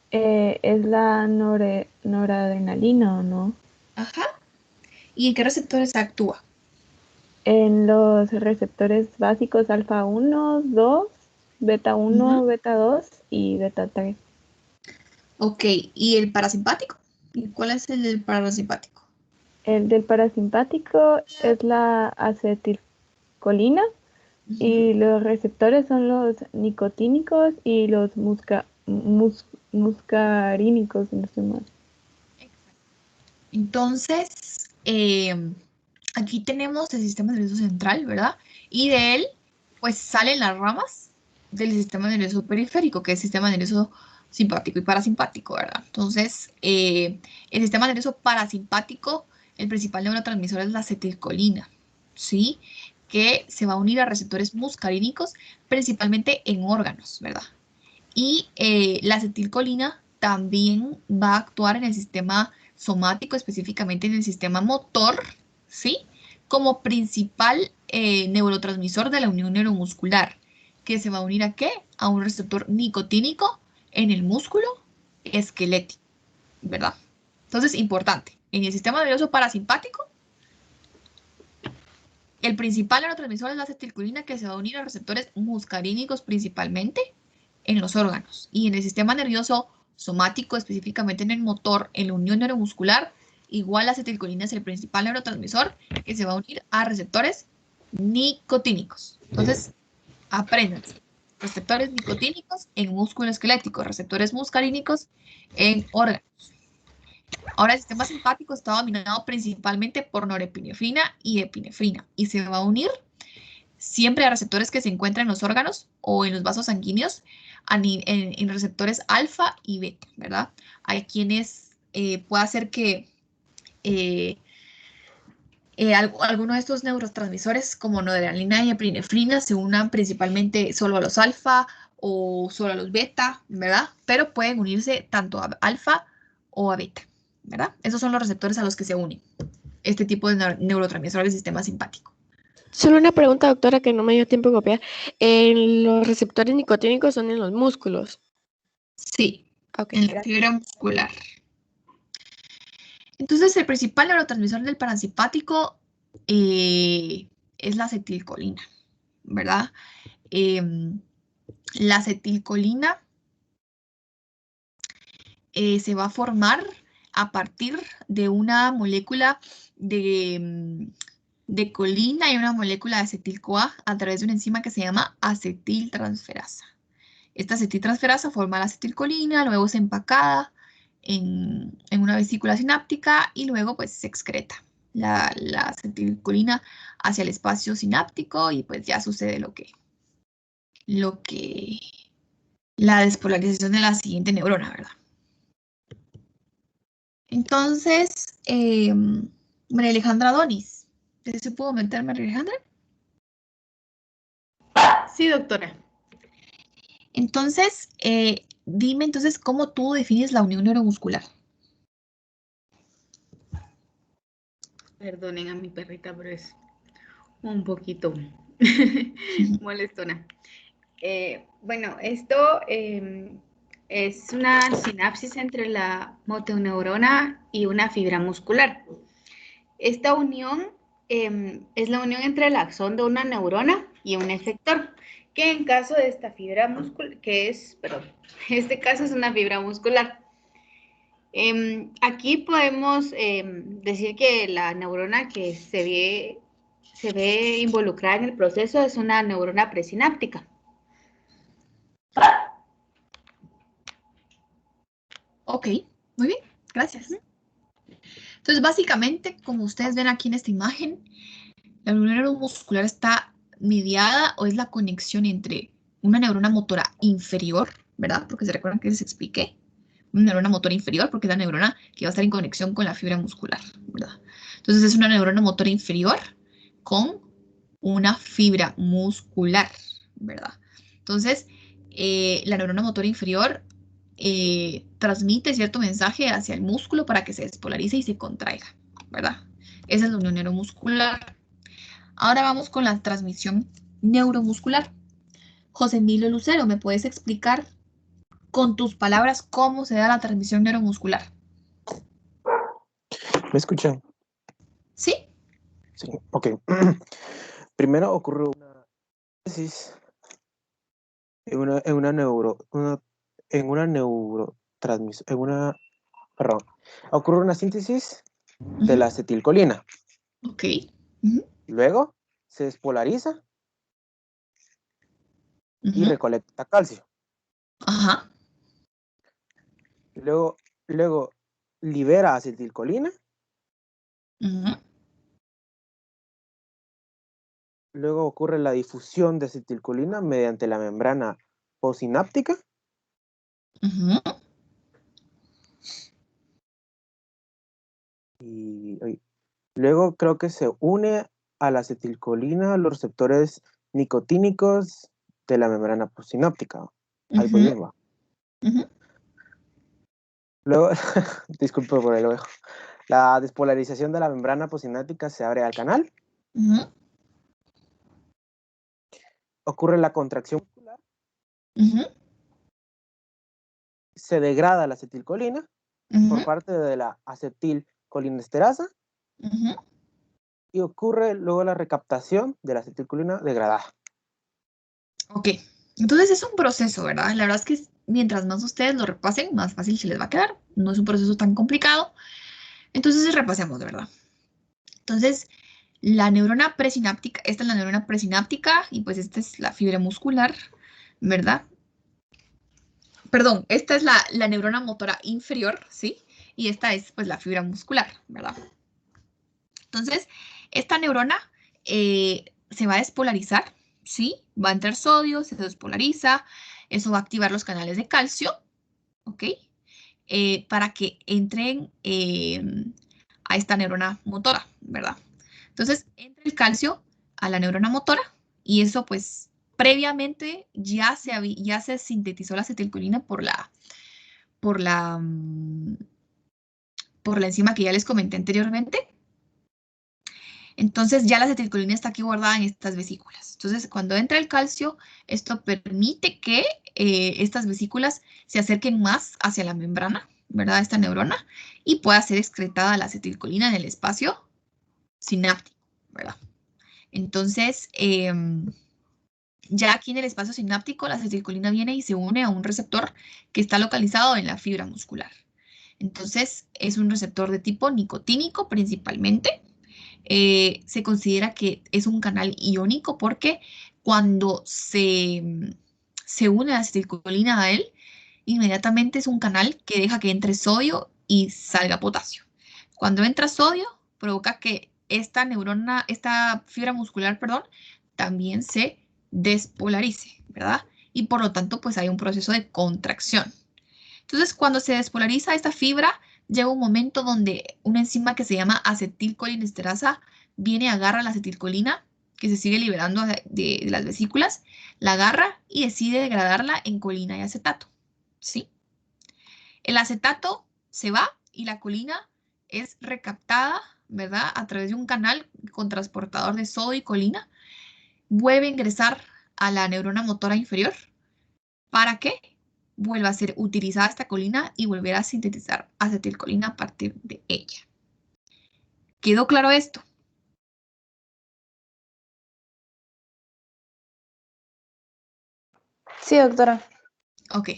Es la noradrenalina, ¿o no? Ajá. ¿Y en qué receptores actúa? En los receptores básicos alfa 1, 2, beta 1, beta 2 y beta 3. Ok, ¿y el parasimpático? ¿Y cuál es el del parasimpático? El del parasimpático es la acetilcolina y los receptores son los nicotínicos y los muscarínicos, si no estoy mal. Entonces, aquí tenemos el sistema nervioso central, ¿verdad? Y de él, pues salen las ramas del sistema nervioso periférico, que es el sistema nervioso simpático y parasimpático, ¿verdad? Entonces, el sistema nervioso parasimpático, el principal neurotransmisor es la acetilcolina, ¿sí? Que se va a unir a receptores muscarínicos, principalmente en órganos, ¿verdad? Y la acetilcolina también va a actuar en el sistema somático, específicamente en el sistema motor, ¿sí? Como principal neurotransmisor de la unión neuromuscular, que se va a unir ¿a qué? A un receptor nicotínico en el músculo esquelético, ¿verdad? Entonces, importante, en el sistema nervioso parasimpático, el principal neurotransmisor es la acetilcolina que se va a unir a receptores muscarínicos principalmente en los órganos. Y en el sistema nervioso somático, específicamente en el motor, en la unión neuromuscular, igual la acetilcolina es el principal neurotransmisor que se va a unir a receptores nicotínicos. Entonces, apréndanse. Receptores nicotínicos en músculo esquelético, receptores muscarínicos en órganos. Ahora, el sistema simpático está dominado principalmente por norepinefrina y epinefrina y se va a unir siempre a receptores que se encuentran en los órganos o en los vasos sanguíneos en receptores alfa y beta, ¿verdad? Hay quienes puede hacer que alguno de estos neurotransmisores como noradrenalina y epinefrina se unan principalmente solo a los alfa o solo a los beta, ¿verdad? Pero pueden unirse tanto a alfa o a beta, ¿verdad? Esos son los receptores a los que se unen este tipo de neurotransmisores del sistema simpático. Solo una pregunta, doctora, que no me dio tiempo de copiar. ¿Los receptores nicotínicos son en los músculos? Sí, okay, en la fibra muscular. Entonces, el principal neurotransmisor del parasimpático es la acetilcolina, ¿verdad? La acetilcolina se va a formar a partir de una molécula de colina y una molécula de acetil-CoA a través de una enzima que se llama acetiltransferasa. Esta acetiltransferasa forma la acetilcolina, luego se empacada en una vesícula sináptica y luego pues se excreta la acetilcolina hacia el espacio sináptico y pues ya sucede la despolarización de la siguiente neurona, ¿verdad? Entonces, María Alejandra Donis, ¿se pudo meter María Alejandra? Sí, doctora. Entonces, dime entonces cómo tú defines la unión neuromuscular. Perdonen a mi perrita, pero es un poquito molestona. Bueno, esto es una sinapsis entre la motoneurona y una fibra muscular. Esta unión es la unión entre el axón de una neurona y un efector, que en caso de esta fibra muscular, este caso es una fibra muscular. Aquí podemos decir que la neurona que se ve involucrada en el proceso es una neurona presináptica. Ok, muy bien, gracias. Entonces, básicamente, como ustedes ven aquí en esta imagen, la unión neuromuscular está mediada o es la conexión entre una neurona motora inferior, ¿verdad? Porque se recuerdan que les expliqué. Una neurona motora inferior porque es la neurona que va a estar en conexión con la fibra muscular, ¿verdad? Entonces, es una neurona motora inferior con una fibra muscular, ¿verdad? Entonces, la neurona motora inferior transmite cierto mensaje hacia el músculo para que se despolarice y se contraiga, ¿verdad? Esa es la unión neuromuscular. Ahora vamos con la transmisión neuromuscular. José Emilio Lucero, ¿me puedes explicar con tus palabras cómo se da la transmisión neuromuscular? ¿Me escuchan? ¿Sí? Sí, ok. Primero ocurre una síntesis ocurre una síntesis de la acetilcolina. Ok. Luego se despolariza y recolecta calcio. Ajá. Luego libera acetilcolina. Luego ocurre la difusión de acetilcolina mediante la membrana postsináptica. Y luego creo que se une a la acetilcolina los receptores nicotínicos de la membrana postsináptica. Algo bien va. Luego, disculpe por el ojo. La despolarización de la membrana postsináptica se abre al canal. Ocurre la contracción muscular. Se degrada la acetilcolina por parte de la acetilcolinesterasa. Y ocurre luego la recaptación de la acetilcolina degradada. Ok, entonces es un proceso, ¿verdad? La verdad es que mientras más ustedes lo repasen, más fácil se les va a quedar. No es un proceso tan complicado. Entonces repasemos, de verdad. Entonces, la neurona presináptica, esta es la neurona presináptica y pues esta es la fibra muscular, ¿verdad? Perdón, esta es la neurona motora inferior, ¿sí? Y esta es pues la fibra muscular, ¿verdad? Entonces, esta neurona se va a despolarizar, ¿sí? Va a entrar sodio, se despolariza, eso va a activar los canales de calcio, ¿ok? Para que entren a esta neurona motora, ¿verdad? Entonces, entra el calcio a la neurona motora y eso pues previamente ya se sintetizó la acetilcolina por la enzima que ya les comenté anteriormente. Entonces ya la acetilcolina está aquí guardada en estas vesículas. Entonces cuando entra el calcio, esto permite que estas vesículas se acerquen más hacia la membrana, ¿verdad? Esta neurona, y pueda ser excretada la acetilcolina en el espacio sináptico, ¿verdad? Entonces, ya aquí en el espacio sináptico, la acetilcolina viene y se une a un receptor que está localizado en la fibra muscular. Entonces, es un receptor de tipo nicotínico principalmente. Se considera que es un canal iónico porque cuando se une la acetilcolina a él, inmediatamente es un canal que deja que entre sodio y salga potasio. Cuando entra sodio, provoca que esta fibra muscular, perdón, también se despolarice, ¿verdad? Y por lo tanto, pues hay un proceso de contracción. Entonces, cuando se despolariza esta fibra, llega un momento donde una enzima que se llama acetilcolinesterasa viene, agarra la acetilcolina que se sigue liberando de las vesículas, la agarra y decide degradarla en colina y acetato, ¿sí? El acetato se va y la colina es recaptada, ¿verdad? A través de un canal con transportador de sodio y colina, vuelve a ingresar a la neurona motora inferior. ¿Para qué? Vuelva a ser utilizada esta colina y volver a sintetizar acetilcolina a partir de ella. ¿Quedó claro esto? Sí, doctora. Ok.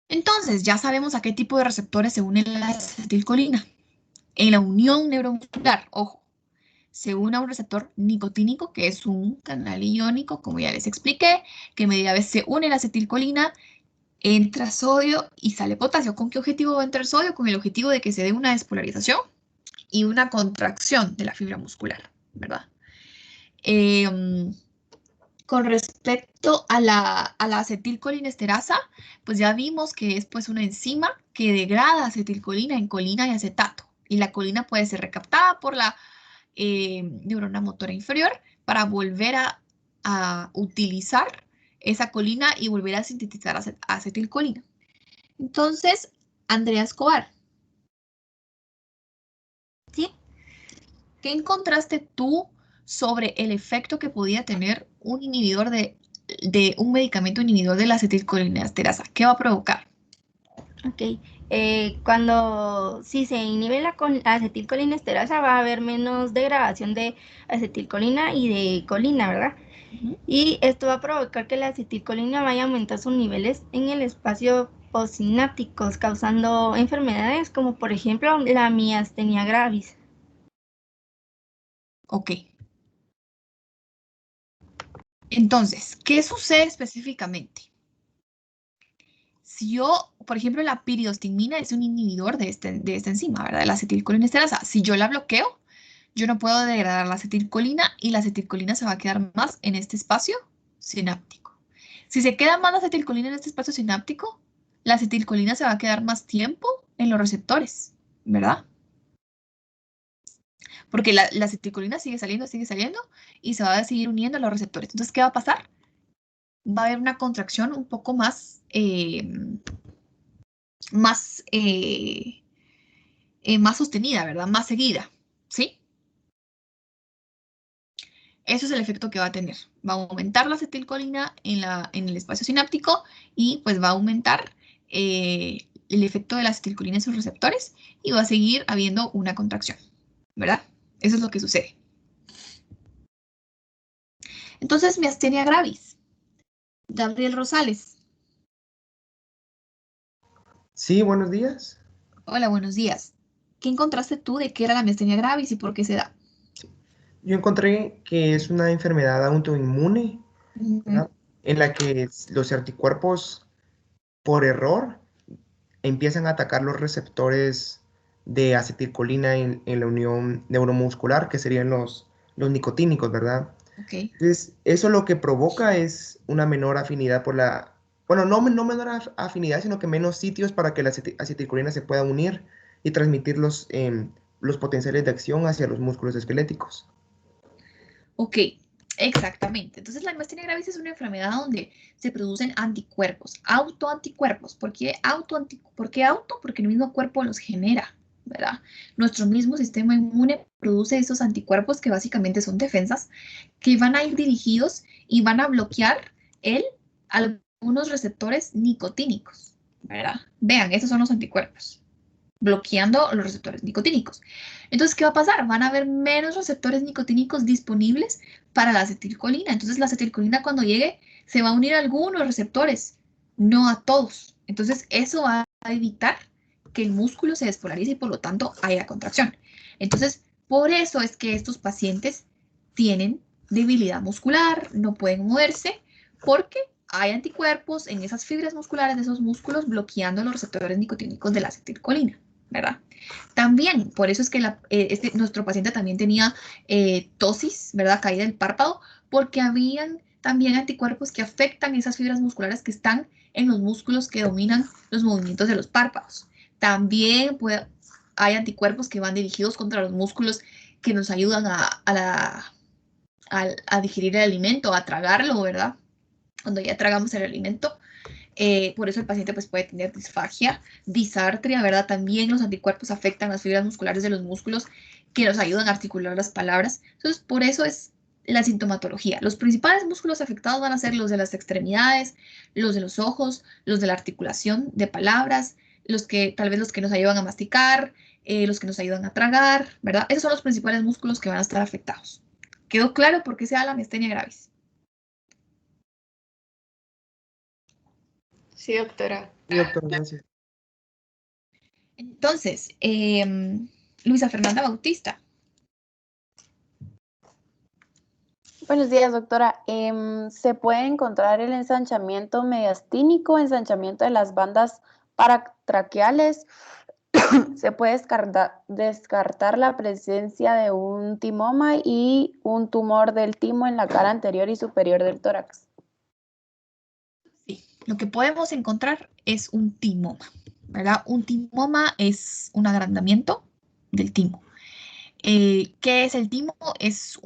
Entonces, ya sabemos a qué tipo de receptores se une la acetilcolina. En la unión neuromuscular, ojo, se une a un receptor nicotínico, que es un canal iónico, como ya les expliqué, que media vez se une la acetilcolina, entra sodio y sale potasio. ¿Con qué objetivo va a entrar sodio? Con el objetivo de que se dé una despolarización y una contracción de la fibra muscular, ¿verdad? Con respecto a la acetilcolinesterasa, pues ya vimos que es pues una enzima que degrada acetilcolina en colina y acetato. Y la colina puede ser recaptada por la neurona motora inferior para volver a utilizar esa colina y volver a sintetizar acetilcolina. Entonces, Andrea Escobar, ¿sí? ¿Qué encontraste tú sobre el efecto que podía tener un inhibidor de un medicamento inhibidor de la acetilcolinesterasa? ¿Qué va a provocar? Ok, cuando si se inhibe la acetilcolinesterasa va a haber menos degradación de acetilcolina y de colina, ¿verdad? Y esto va a provocar que la acetilcolina vaya a aumentar sus niveles en el espacio postsinápticos, causando enfermedades como por ejemplo la miastenia gravis. Ok. Entonces, ¿qué sucede específicamente? Si yo, por ejemplo, la piridostigmina es un inhibidor de esta enzima, ¿verdad? La acetilcolinesterasa. Si yo la bloqueo, yo no puedo degradar la acetilcolina y la acetilcolina se va a quedar más en este espacio sináptico. Si se queda más la acetilcolina en este espacio sináptico, la acetilcolina se va a quedar más tiempo en los receptores, ¿verdad? Porque la acetilcolina sigue saliendo y se va a seguir uniendo a los receptores. Entonces, ¿qué va a pasar? Va a haber una contracción un poco más sostenida, ¿verdad? Más seguida, ¿sí? Eso es el efecto que va a tener. Va a aumentar la acetilcolina en el espacio sináptico y pues va a aumentar el efecto de la acetilcolina en sus receptores y va a seguir habiendo una contracción, ¿verdad? Eso es lo que sucede. Entonces, miastenia gravis. Gabriel Rosales. Sí, buenos días. Hola, buenos días. ¿Qué encontraste tú de qué era la miastenia gravis y por qué se da? Yo encontré que es una enfermedad autoinmune, ¿verdad? En la que los anticuerpos, por error, empiezan a atacar los receptores de acetilcolina en la unión neuromuscular, que serían los nicotínicos, ¿verdad? Okay. Entonces, eso lo que provoca es una menor afinidad por la... Bueno, no menor afinidad, sino que menos sitios para que la acetilcolina se pueda unir y transmitir los potenciales de acción hacia los músculos esqueléticos. Ok, exactamente. Entonces la miastenia gravis es una enfermedad donde se producen anticuerpos, autoanticuerpos. ¿Por qué auto? Porque el mismo cuerpo los genera, ¿verdad? Nuestro mismo sistema inmune produce esos anticuerpos que básicamente son defensas que van a ir dirigidos y van a bloquear algunos receptores nicotínicos, ¿verdad? Vean, esos son los anticuerpos bloqueando los receptores nicotínicos. Entonces, ¿qué va a pasar? Van a haber menos receptores nicotínicos disponibles para la acetilcolina. Entonces, la acetilcolina cuando llegue se va a unir a algunos receptores, no a todos. Entonces, eso va a evitar que el músculo se despolarice y por lo tanto haya contracción. Entonces, por eso es que estos pacientes tienen debilidad muscular, no pueden moverse, porque hay anticuerpos en esas fibras musculares de esos músculos bloqueando los receptores nicotínicos de la acetilcolina, ¿verdad? También, por eso es que nuestro paciente también tenía tosis, ¿verdad? Caída del párpado, porque habían también anticuerpos que afectan esas fibras musculares que están en los músculos que dominan los movimientos de los párpados. También hay anticuerpos que van dirigidos contra los músculos que nos ayudan a digerir el alimento, a tragarlo, ¿verdad? Cuando ya tragamos el alimento. Por eso el paciente pues, puede tener disfagia, disartria, ¿verdad? También los anticuerpos afectan las fibras musculares de los músculos que nos ayudan a articular las palabras. Entonces, por eso es la sintomatología. Los principales músculos afectados van a ser los de las extremidades, los de los ojos, los de la articulación de palabras, tal vez los que nos ayudan a masticar, los que nos ayudan a tragar, ¿verdad? Esos son los principales músculos que van a estar afectados. ¿Quedó claro por qué se da la miastenia gravis? Sí, doctora. Sí, doctora, gracias. Entonces, Luisa Fernanda Bautista. Buenos días, doctora. ¿Se puede encontrar el ensanchamiento mediastínico, ensanchamiento de las bandas paratraqueales? ¿Se puede descartar la presencia de un timoma y un tumor del timo en la cara anterior y superior del tórax? Sí, lo que podemos encontrar es un timoma, ¿verdad? Un timoma es un agrandamiento del timo. ¿Qué es el timo? Es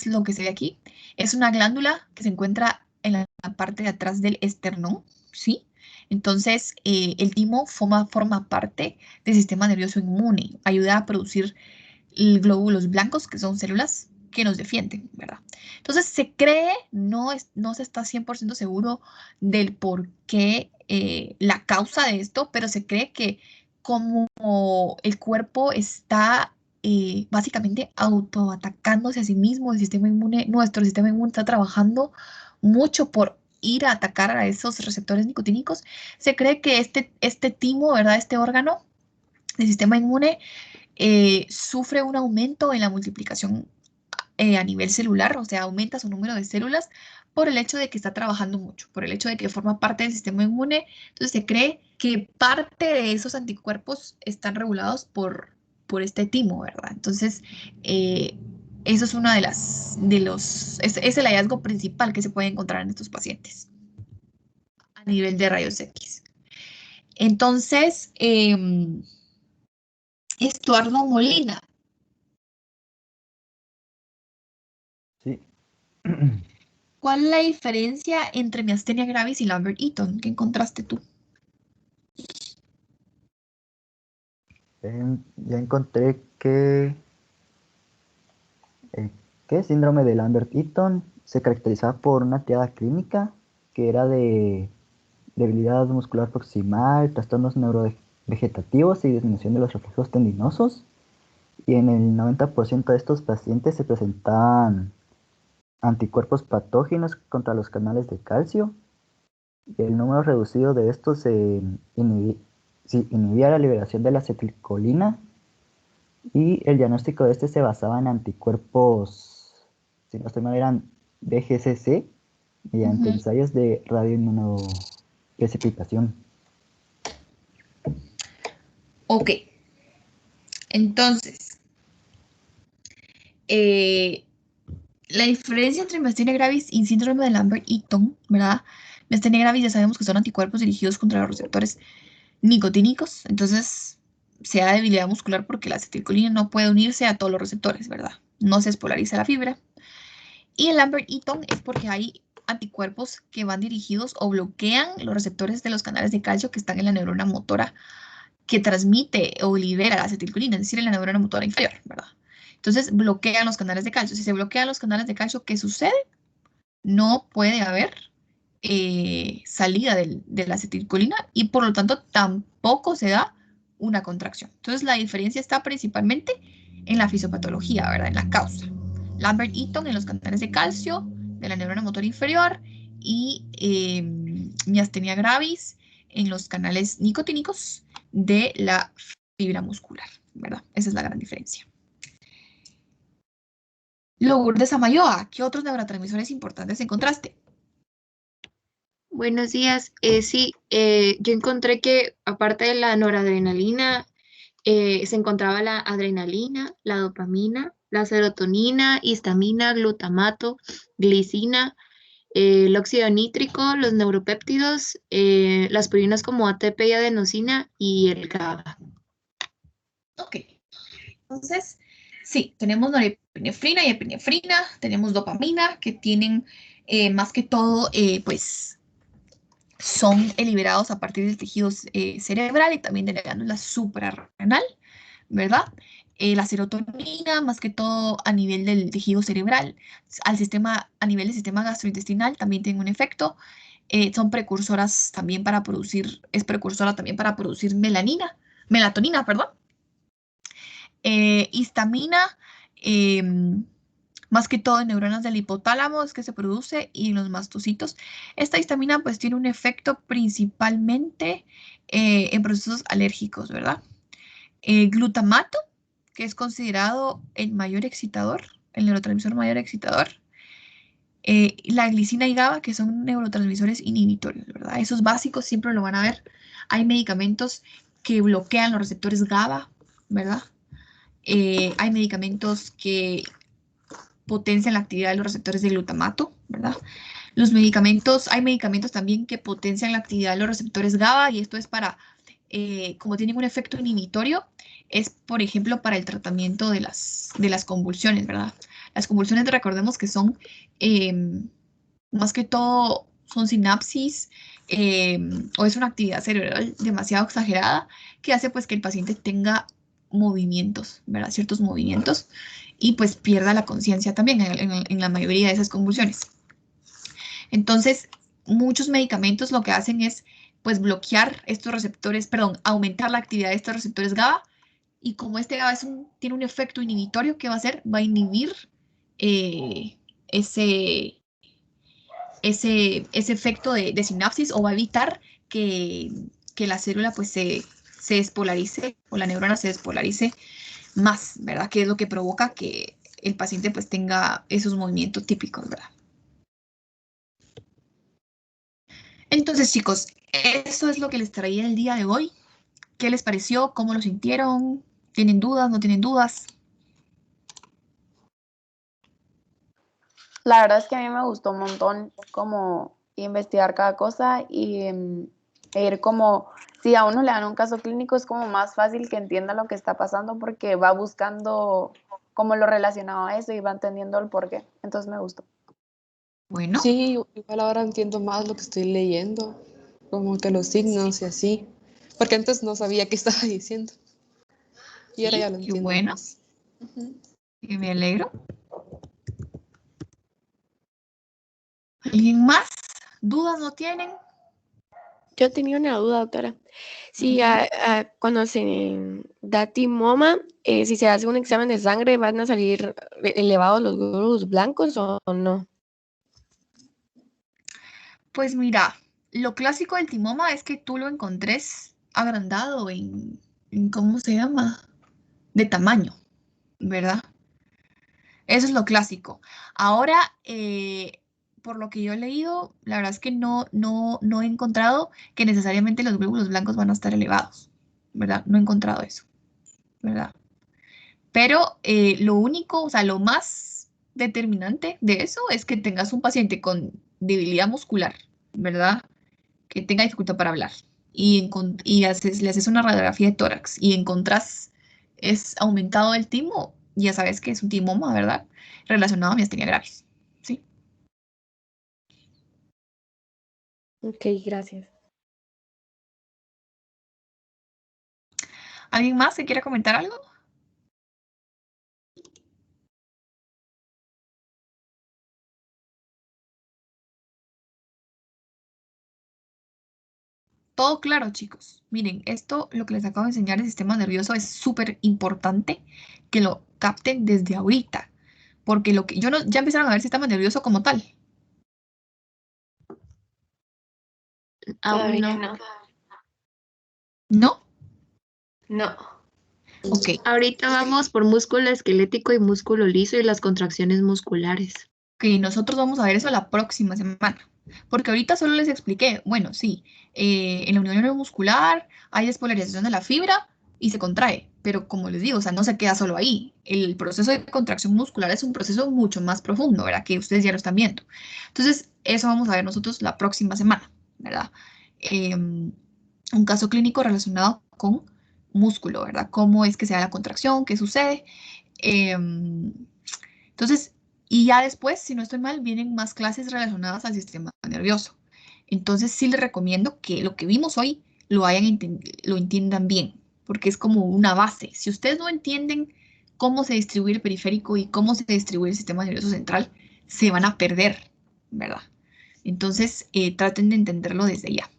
lo que se ve aquí. Es una glándula que se encuentra en la parte de atrás del esternón, ¿sí? Entonces, el timo forma parte del sistema nervioso inmune, ayuda a producir glóbulos blancos, que son células que nos defienden, ¿verdad? Entonces, se cree, no se está 100% seguro del por qué, la causa de esto, pero se cree que como el cuerpo está básicamente autoatacándose a sí mismo, nuestro sistema inmune está trabajando mucho por ir a atacar a esos receptores nicotínicos. Se cree que este timo, ¿verdad? Este órgano del sistema inmune sufre un aumento en la multiplicación a nivel celular, o sea, aumenta su número de células por el hecho de que está trabajando mucho, por el hecho de que forma parte del sistema inmune. Entonces se cree que parte de esos anticuerpos están regulados por este timo, ¿verdad? Entonces, eso es una es el hallazgo principal que se puede encontrar en estos pacientes a nivel de rayos X. Entonces, Estuardo Molina. Sí. ¿Cuál es la diferencia entre miastenia gravis y Lambert-Eaton? ¿Qué encontraste tú? Ya encontré que síndrome de Lambert-Eaton se caracterizaba por una triada clínica que era de debilidad muscular proximal, trastornos neurovegetativos y disminución de los reflejos tendinosos. Y en el 90% de estos pacientes se presentaban anticuerpos patógenos contra los canales de calcio. Y el número reducido de estos inhibía la liberación de la acetilcolina. Y el diagnóstico de este se basaba en anticuerpos, si no estoy mal, eran VGCC, mediante ensayos de radioinmunoprecipitación. Ok. Entonces, la diferencia entre miastenia gravis y síndrome de Lambert-Eaton, ¿verdad? Miastenia gravis ya sabemos que son anticuerpos dirigidos contra los receptores nicotínicos, entonces se da debilidad muscular porque la acetilcolina no puede unirse a todos los receptores, ¿verdad? No se despolariza la fibra. Y el Lambert-Eaton es porque hay anticuerpos que van dirigidos o bloquean los receptores de los canales de calcio que están en la neurona motora que transmite o libera la acetilcolina, es decir, en la neurona motora inferior, ¿verdad? Entonces, bloquean los canales de calcio. Si se bloquean los canales de calcio, ¿qué sucede? No puede haber salida de la acetilcolina y por lo tanto tampoco se da una contracción. Entonces, la diferencia está principalmente en la fisiopatología, ¿verdad? En la causa. Lambert-Eaton en los canales de calcio de la neurona motora inferior y miastenia gravis en los canales nicotínicos de la fibra muscular, ¿verdad? Esa es la gran diferencia. Lourdes Amayoa, ¿qué otros neurotransmisores importantes encontraste? Buenos días. Sí, yo encontré que aparte de la noradrenalina, se encontraba la adrenalina, la dopamina, la serotonina, histamina, glutamato, glicina, el óxido nítrico, los neuropéptidos, las purinas como ATP y adenosina y el GABA. Ok. Entonces, sí, tenemos norepinefrina y epinefrina, tenemos dopamina, que tienen más que todo, pues, son liberados a partir del tejido cerebral y también de la glándula suprarrenal, ¿verdad? La serotonina, más que todo a nivel del tejido cerebral, a nivel del sistema gastrointestinal también tiene un efecto. Son precursoras también es precursora también para producir melatonina, perdón. Histamina, más que todo en neuronas del hipotálamo es que se produce y en los mastocitos. Esta histamina pues tiene un efecto principalmente en procesos alérgicos, ¿verdad? Glutamato, que es considerado el mayor excitador, el neurotransmisor mayor excitador. La glicina y GABA, que son neurotransmisores inhibitorios, ¿verdad? Esos básicos siempre lo van a ver. Hay medicamentos que bloquean los receptores GABA, ¿verdad? Hay medicamentos que potencian la actividad de los receptores de glutamato, ¿verdad? Hay medicamentos también que potencian la actividad de los receptores GABA y esto es para, como tienen un efecto inhibitorio, es, por ejemplo, para el tratamiento de las convulsiones, ¿verdad? Las convulsiones, recordemos que son Más que todo son sinapsis o es una actividad cerebral demasiado exagerada que hace pues que el paciente tenga movimientos, ¿verdad? Ciertos movimientos y pues pierda la conciencia también en la mayoría de esas convulsiones. Entonces, muchos medicamentos lo que hacen es pues bloquear estos receptores, perdón, aumentar la actividad de estos receptores GABA y como este GABA tiene un efecto inhibitorio, ¿qué va a hacer? Va a inhibir ese efecto de sinapsis o va a evitar que la célula pues se despolarice o la neurona se despolarice más, ¿verdad? Que es lo que provoca que el paciente pues tenga esos movimientos típicos, ¿verdad? Entonces, chicos, eso es lo que les traía el día de hoy. ¿Qué les pareció? ¿Cómo lo sintieron? ¿Tienen dudas? ¿No tienen dudas? La verdad es que a mí me gustó un montón como investigar cada cosa y ir como, si a uno le dan un caso clínico es como más fácil que entienda lo que está pasando porque va buscando como lo relacionado a eso y va entendiendo el porqué. Entonces me gustó. Bueno. Sí, igual ahora entiendo más lo que estoy leyendo, como que los signos y así, porque antes no sabía qué estaba diciendo y ahora ya lo entiendo. Qué bueno. Más. Y me alegro. ¿Alguien más? ¿Dudas no tienen? Yo tenía una duda, doctora. Si cuando se da timoma, si se hace un examen de sangre, ¿van a salir elevados los glóbulos blancos o no? Pues mira, lo clásico del timoma es que tú lo encontres agrandado en ¿cómo se llama? De tamaño, ¿verdad? Eso es lo clásico. Ahora, por lo que yo he leído, la verdad es que no he encontrado que necesariamente los glóbulos blancos van a estar elevados, ¿verdad? No he encontrado eso, ¿verdad? Pero lo único, o sea, lo más determinante de eso es que tengas un paciente con debilidad muscular, ¿verdad? Que tenga dificultad para hablar y le haces una radiografía de tórax y encontrás es aumentado el timo, ya sabes que es un timoma, ¿verdad? Relacionado a miastenia gravis, ¿sí? Ok, gracias. ¿Alguien más que quiera comentar algo? Todo claro, chicos. Miren, esto, lo que les acabo de enseñar, el sistema nervioso, es súper importante que lo capten desde ahorita. Porque lo que ya empezaron a ver sistema nervioso como tal. Aún no. ¿No? No. Ok. Ahorita vamos por músculo esquelético y músculo liso y las contracciones musculares. Ok, nosotros vamos a ver eso la próxima semana. Porque ahorita solo les expliqué, bueno, sí, en la unión neuromuscular hay despolarización de la fibra y se contrae, pero como les digo, o sea, no se queda solo ahí. El proceso de contracción muscular es un proceso mucho más profundo, ¿verdad? Que ustedes ya lo están viendo. Entonces, eso vamos a ver nosotros la próxima semana, ¿verdad? Un caso clínico relacionado con músculo, ¿verdad? Cómo es que se da la contracción, qué sucede. Entonces, y ya después, si no estoy mal, vienen más clases relacionadas al sistema nervioso. Entonces, sí les recomiendo que lo que vimos hoy lo entiendan bien, porque es como una base. Si ustedes no entienden cómo se distribuye el periférico y cómo se distribuye el sistema nervioso central, se van a perder, ¿verdad? Entonces, traten de entenderlo desde ya.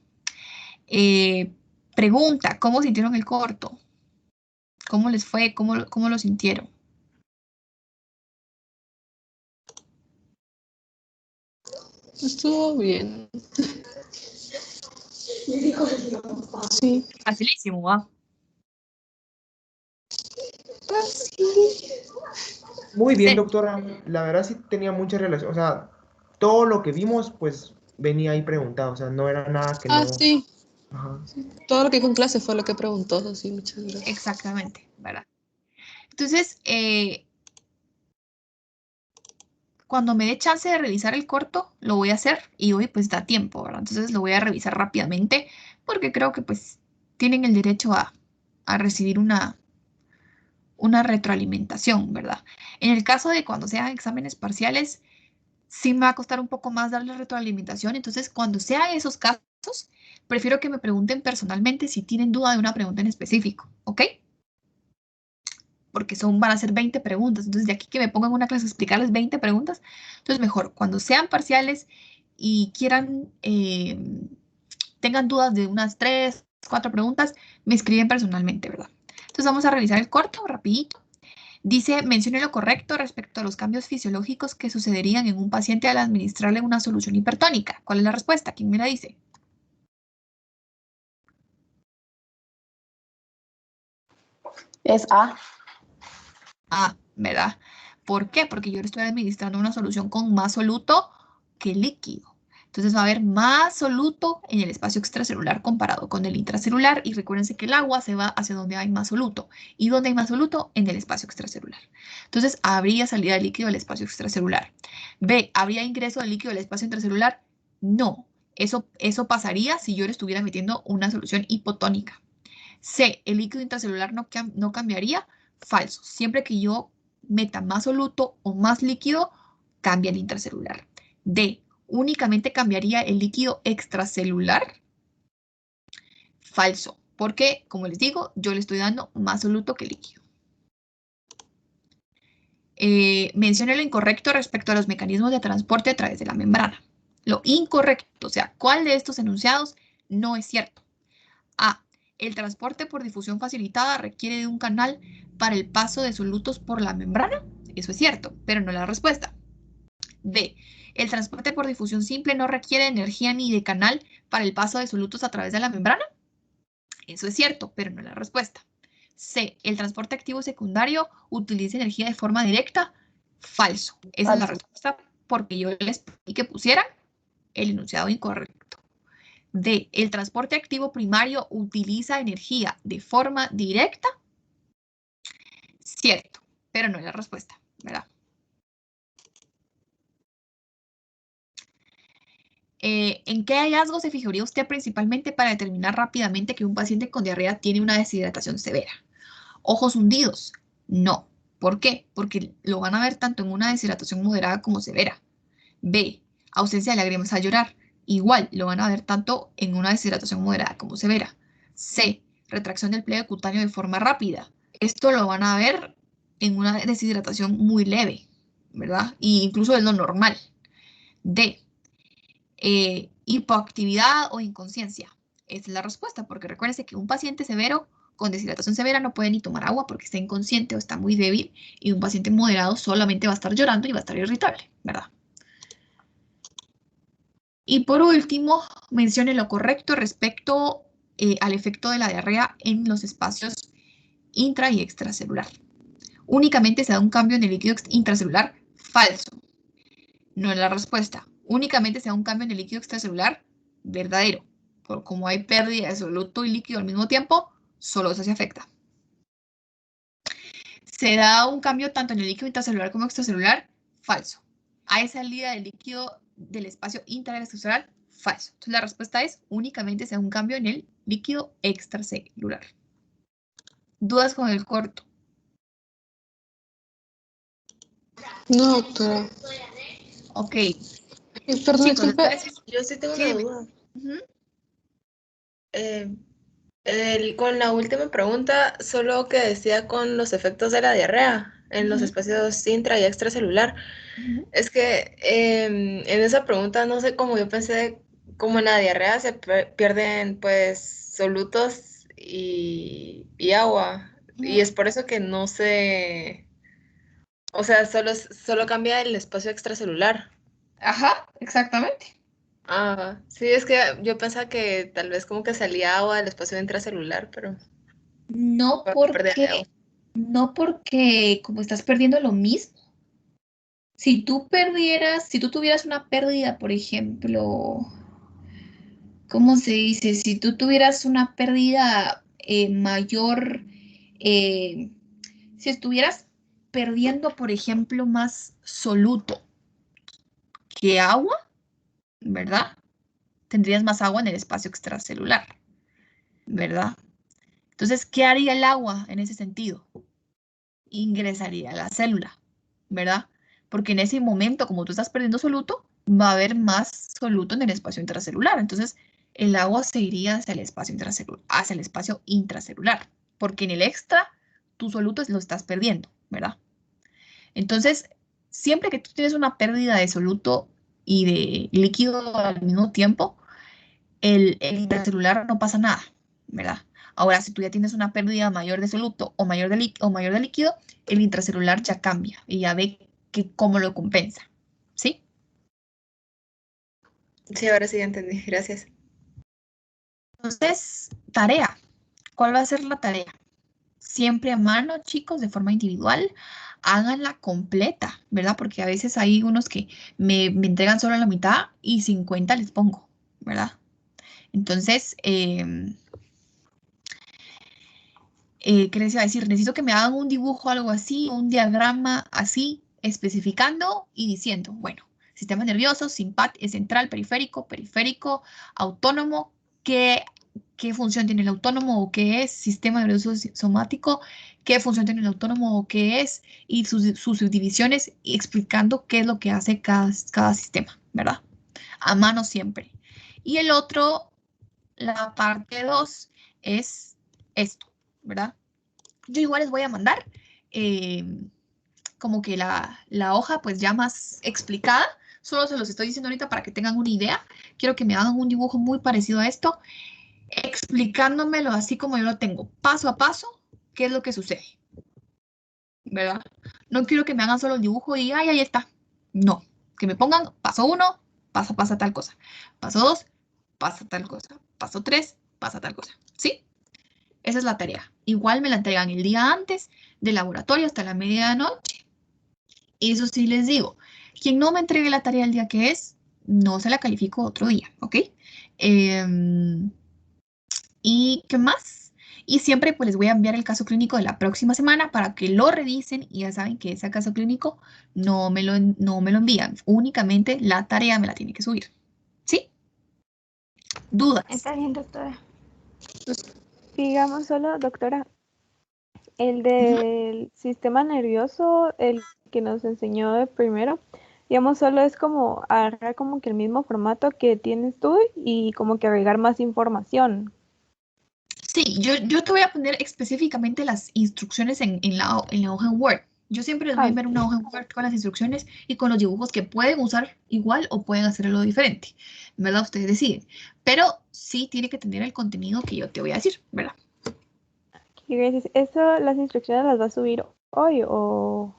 Pregunta, ¿cómo sintieron el corto? ¿Cómo les fue? ¿Cómo lo sintieron? Estuvo bien. Sí. Facilísimo, ¿va? Muy bien, doctora. La verdad sí tenía mucha relación. O sea, todo lo que vimos, pues venía ahí preguntado. O sea, no era nada que no. Sí. Ajá. Todo lo que dijo en clase fue lo que preguntó, sí, muchas gracias. Exactamente, ¿verdad? Entonces, cuando me dé chance de revisar el corto, lo voy a hacer y hoy pues da tiempo, ¿verdad? Entonces lo voy a revisar rápidamente porque creo que pues tienen el derecho a recibir una retroalimentación, ¿verdad? En el caso de cuando sean exámenes parciales, sí me va a costar un poco más darle retroalimentación. Entonces, cuando sean esos casos, prefiero que me pregunten personalmente si tienen duda de una pregunta en específico, ¿ok? Porque van a ser 20 preguntas. Entonces, de aquí que me pongan una clase a explicarles 20 preguntas, entonces mejor, cuando sean parciales y quieran, tengan dudas de unas 3, 4 preguntas, me escriben personalmente, ¿verdad? Entonces, vamos a revisar el corto, rapidito. Dice, mencione lo correcto respecto a los cambios fisiológicos que sucederían en un paciente al administrarle una solución hipertónica. ¿Cuál es la respuesta? ¿Quién me la dice? Es A. A, ¿verdad? ¿Por qué? Porque yo le estoy administrando una solución con más soluto que líquido. Entonces va a haber más soluto en el espacio extracelular comparado con el intracelular. Y recuérdense que el agua se va hacia donde hay más soluto. ¿Y dónde hay más soluto? En el espacio extracelular. Entonces, ¿habría salida de líquido del espacio extracelular? B, ¿habría ingreso de líquido del espacio intracelular? No. Eso pasaría si yo le estuviera metiendo una solución hipotónica. C, ¿el líquido intracelular no cambiaría? Falso. Siempre que yo meta más soluto o más líquido, cambia el intracelular. D, ¿únicamente cambiaría el líquido extracelular? Falso, porque, como les digo, yo le estoy dando más soluto que líquido. Mencione lo incorrecto respecto a los mecanismos de transporte a través de la membrana. Lo incorrecto, o sea, ¿cuál de estos enunciados no es cierto? A, el transporte por difusión facilitada requiere de un canal para el paso de solutos por la membrana. Eso es cierto, pero no es la respuesta. B, el transporte por difusión simple no requiere de energía ni de canal para el paso de solutos a través de la membrana. Eso es cierto, pero no es la respuesta. C, el transporte activo secundario utiliza energía de forma directa. Falso. Esa es la respuesta porque yo les pedí que pusieran el enunciado incorrecto. D, el transporte activo primario utiliza energía de forma directa. Cierto, pero no es la respuesta, ¿verdad? ¿En qué hallazgo se fijaría usted principalmente para determinar rápidamente que un paciente con diarrea tiene una deshidratación severa? ¿Ojos hundidos? No. ¿Por qué? Porque lo van a ver tanto en una deshidratación moderada como severa. B, ausencia de lágrimas al llorar. Igual, lo van a ver tanto en una deshidratación moderada como severa. C, retracción del pliegue cutáneo de forma rápida. Esto lo van a ver en una deshidratación muy leve, ¿verdad? E incluso es lo normal. D, hipoactividad o inconsciencia. Esa es la respuesta, porque recuérdense que un paciente severo con deshidratación severa no puede ni tomar agua porque está inconsciente o está muy débil, y un paciente moderado solamente va a estar llorando y va a estar irritable, ¿verdad? Y por último, mencione lo correcto respecto al efecto de la diarrea en los espacios intra y extracelular. Únicamente se da un cambio en el líquido intracelular. Falso. No es la respuesta. Únicamente se da un cambio en el líquido extracelular. Verdadero. Por como hay pérdida de soluto y líquido al mismo tiempo, solo eso se afecta. ¿Se da un cambio tanto en el líquido intracelular como extracelular? Falso. ¿Hay salida del líquido del espacio intracelular? Falso. Entonces la respuesta es únicamente se da un cambio en el líquido extracelular. ¿Dudas con el corto? No, doctora. Ok. Perdón, Chicos, disculpe, yo sí tengo una duda. Con la última pregunta, solo que decía con los efectos de la diarrea en los espacios intra y extracelular. Es que en esa pregunta, no sé cómo yo pensé, como en la diarrea se pierden pues solutos y agua. Y es por eso que no se... O sea, solo cambia el espacio extracelular. Ajá, exactamente. Ah, sí, es que yo pensaba que tal vez como que salía agua del espacio intracelular, pero... No porque como estás perdiendo lo mismo. Si tú tuvieras una pérdida, por ejemplo, ¿cómo se dice? Si tú tuvieras una pérdida mayor, si estuvieras perdiendo, por ejemplo, más soluto que agua, ¿verdad? Tendrías más agua en el espacio extracelular, ¿verdad? Entonces, ¿qué haría el agua en ese sentido? Ingresaría a la célula, ¿verdad? Porque en ese momento, como tú estás perdiendo soluto, va a haber más soluto en el espacio intracelular. Entonces, el agua se iría hacia el espacio intracelular, porque en el extra, tu soluto lo estás perdiendo, ¿verdad? Entonces, siempre que tú tienes una pérdida de soluto y de líquido al mismo tiempo, el intracelular no pasa nada, ¿verdad? Ahora, si tú ya tienes una pérdida mayor de soluto o mayor de líquido, el intracelular ya cambia y ya ve cómo lo compensa, ¿sí? Sí, ahora sí ya entendí. Gracias. Entonces, tarea. ¿Cuál va a ser la tarea? Siempre a mano, chicos, de forma individual. Háganla completa, ¿verdad? Porque a veces hay unos que me entregan solo la mitad y 50 les pongo, ¿verdad? Entonces, ¿qué les iba a decir? Necesito que me hagan un dibujo, algo así, un diagrama así, especificando y diciendo, bueno, sistema nervioso, central, periférico, autónomo, ¿qué función tiene el autónomo o qué es? Sistema nervioso somático, ¿qué función tiene el autónomo o qué es? Y sus subdivisiones, y explicando qué es lo que hace cada sistema, ¿verdad? A mano siempre. Y el otro, la parte 2, es esto, ¿verdad? Yo igual les voy a mandar como que la hoja pues ya más explicada. Solo se los estoy diciendo ahorita para que tengan una idea. Quiero que me hagan un dibujo muy parecido a esto, explicándomelo así como yo lo tengo, paso a paso, qué es lo que sucede, ¿verdad? No quiero que me hagan solo el dibujo y ¡ay, ahí está! No, que me pongan paso 1, pasa tal cosa. Paso 2, pasa tal cosa. Paso 3, pasa tal cosa. ¿Sí? Esa es la tarea. Igual me la entregan el día antes del laboratorio hasta la medianoche. Eso sí les digo, quien no me entregue la tarea el día que es, no se la califico otro día, ¿ok? ¿Y qué más? Y siempre pues les voy a enviar el caso clínico de la próxima semana para que lo revisen y ya saben que ese caso clínico no me lo envían. Únicamente la tarea me la tiene que subir. ¿Sí? ¿Dudas? Está bien, doctora. Digamos solo, doctora, el del sistema nervioso, el que nos enseñó de primero, digamos, solo es como agarrar como que el mismo formato que tienes tú y como que agregar más información. Sí, yo te voy a poner específicamente las instrucciones en la hoja en Word. Yo siempre les voy a enviar una hoja en Word con las instrucciones y con los dibujos que pueden usar igual o pueden hacerlo diferente, ¿verdad? Ustedes deciden. Pero sí tiene que tener el contenido que yo te voy a decir, ¿verdad? Y gracias. ¿Eso, las instrucciones las va a subir hoy o...?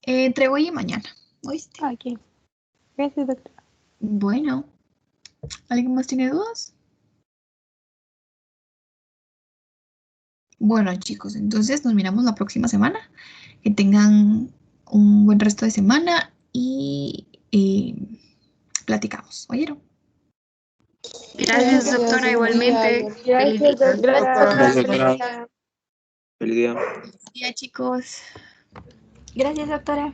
Entre hoy y mañana, ¿oíste? Ok. Gracias, doctora. Bueno, ¿alguien más tiene dudas? Bueno, chicos, entonces nos miramos la próxima semana. Que tengan un buen resto de semana y platicamos. ¿Oyeron? Gracias, doctora, igualmente. Feliz día. Feliz día. Buen día, chicos. Gracias, doctora.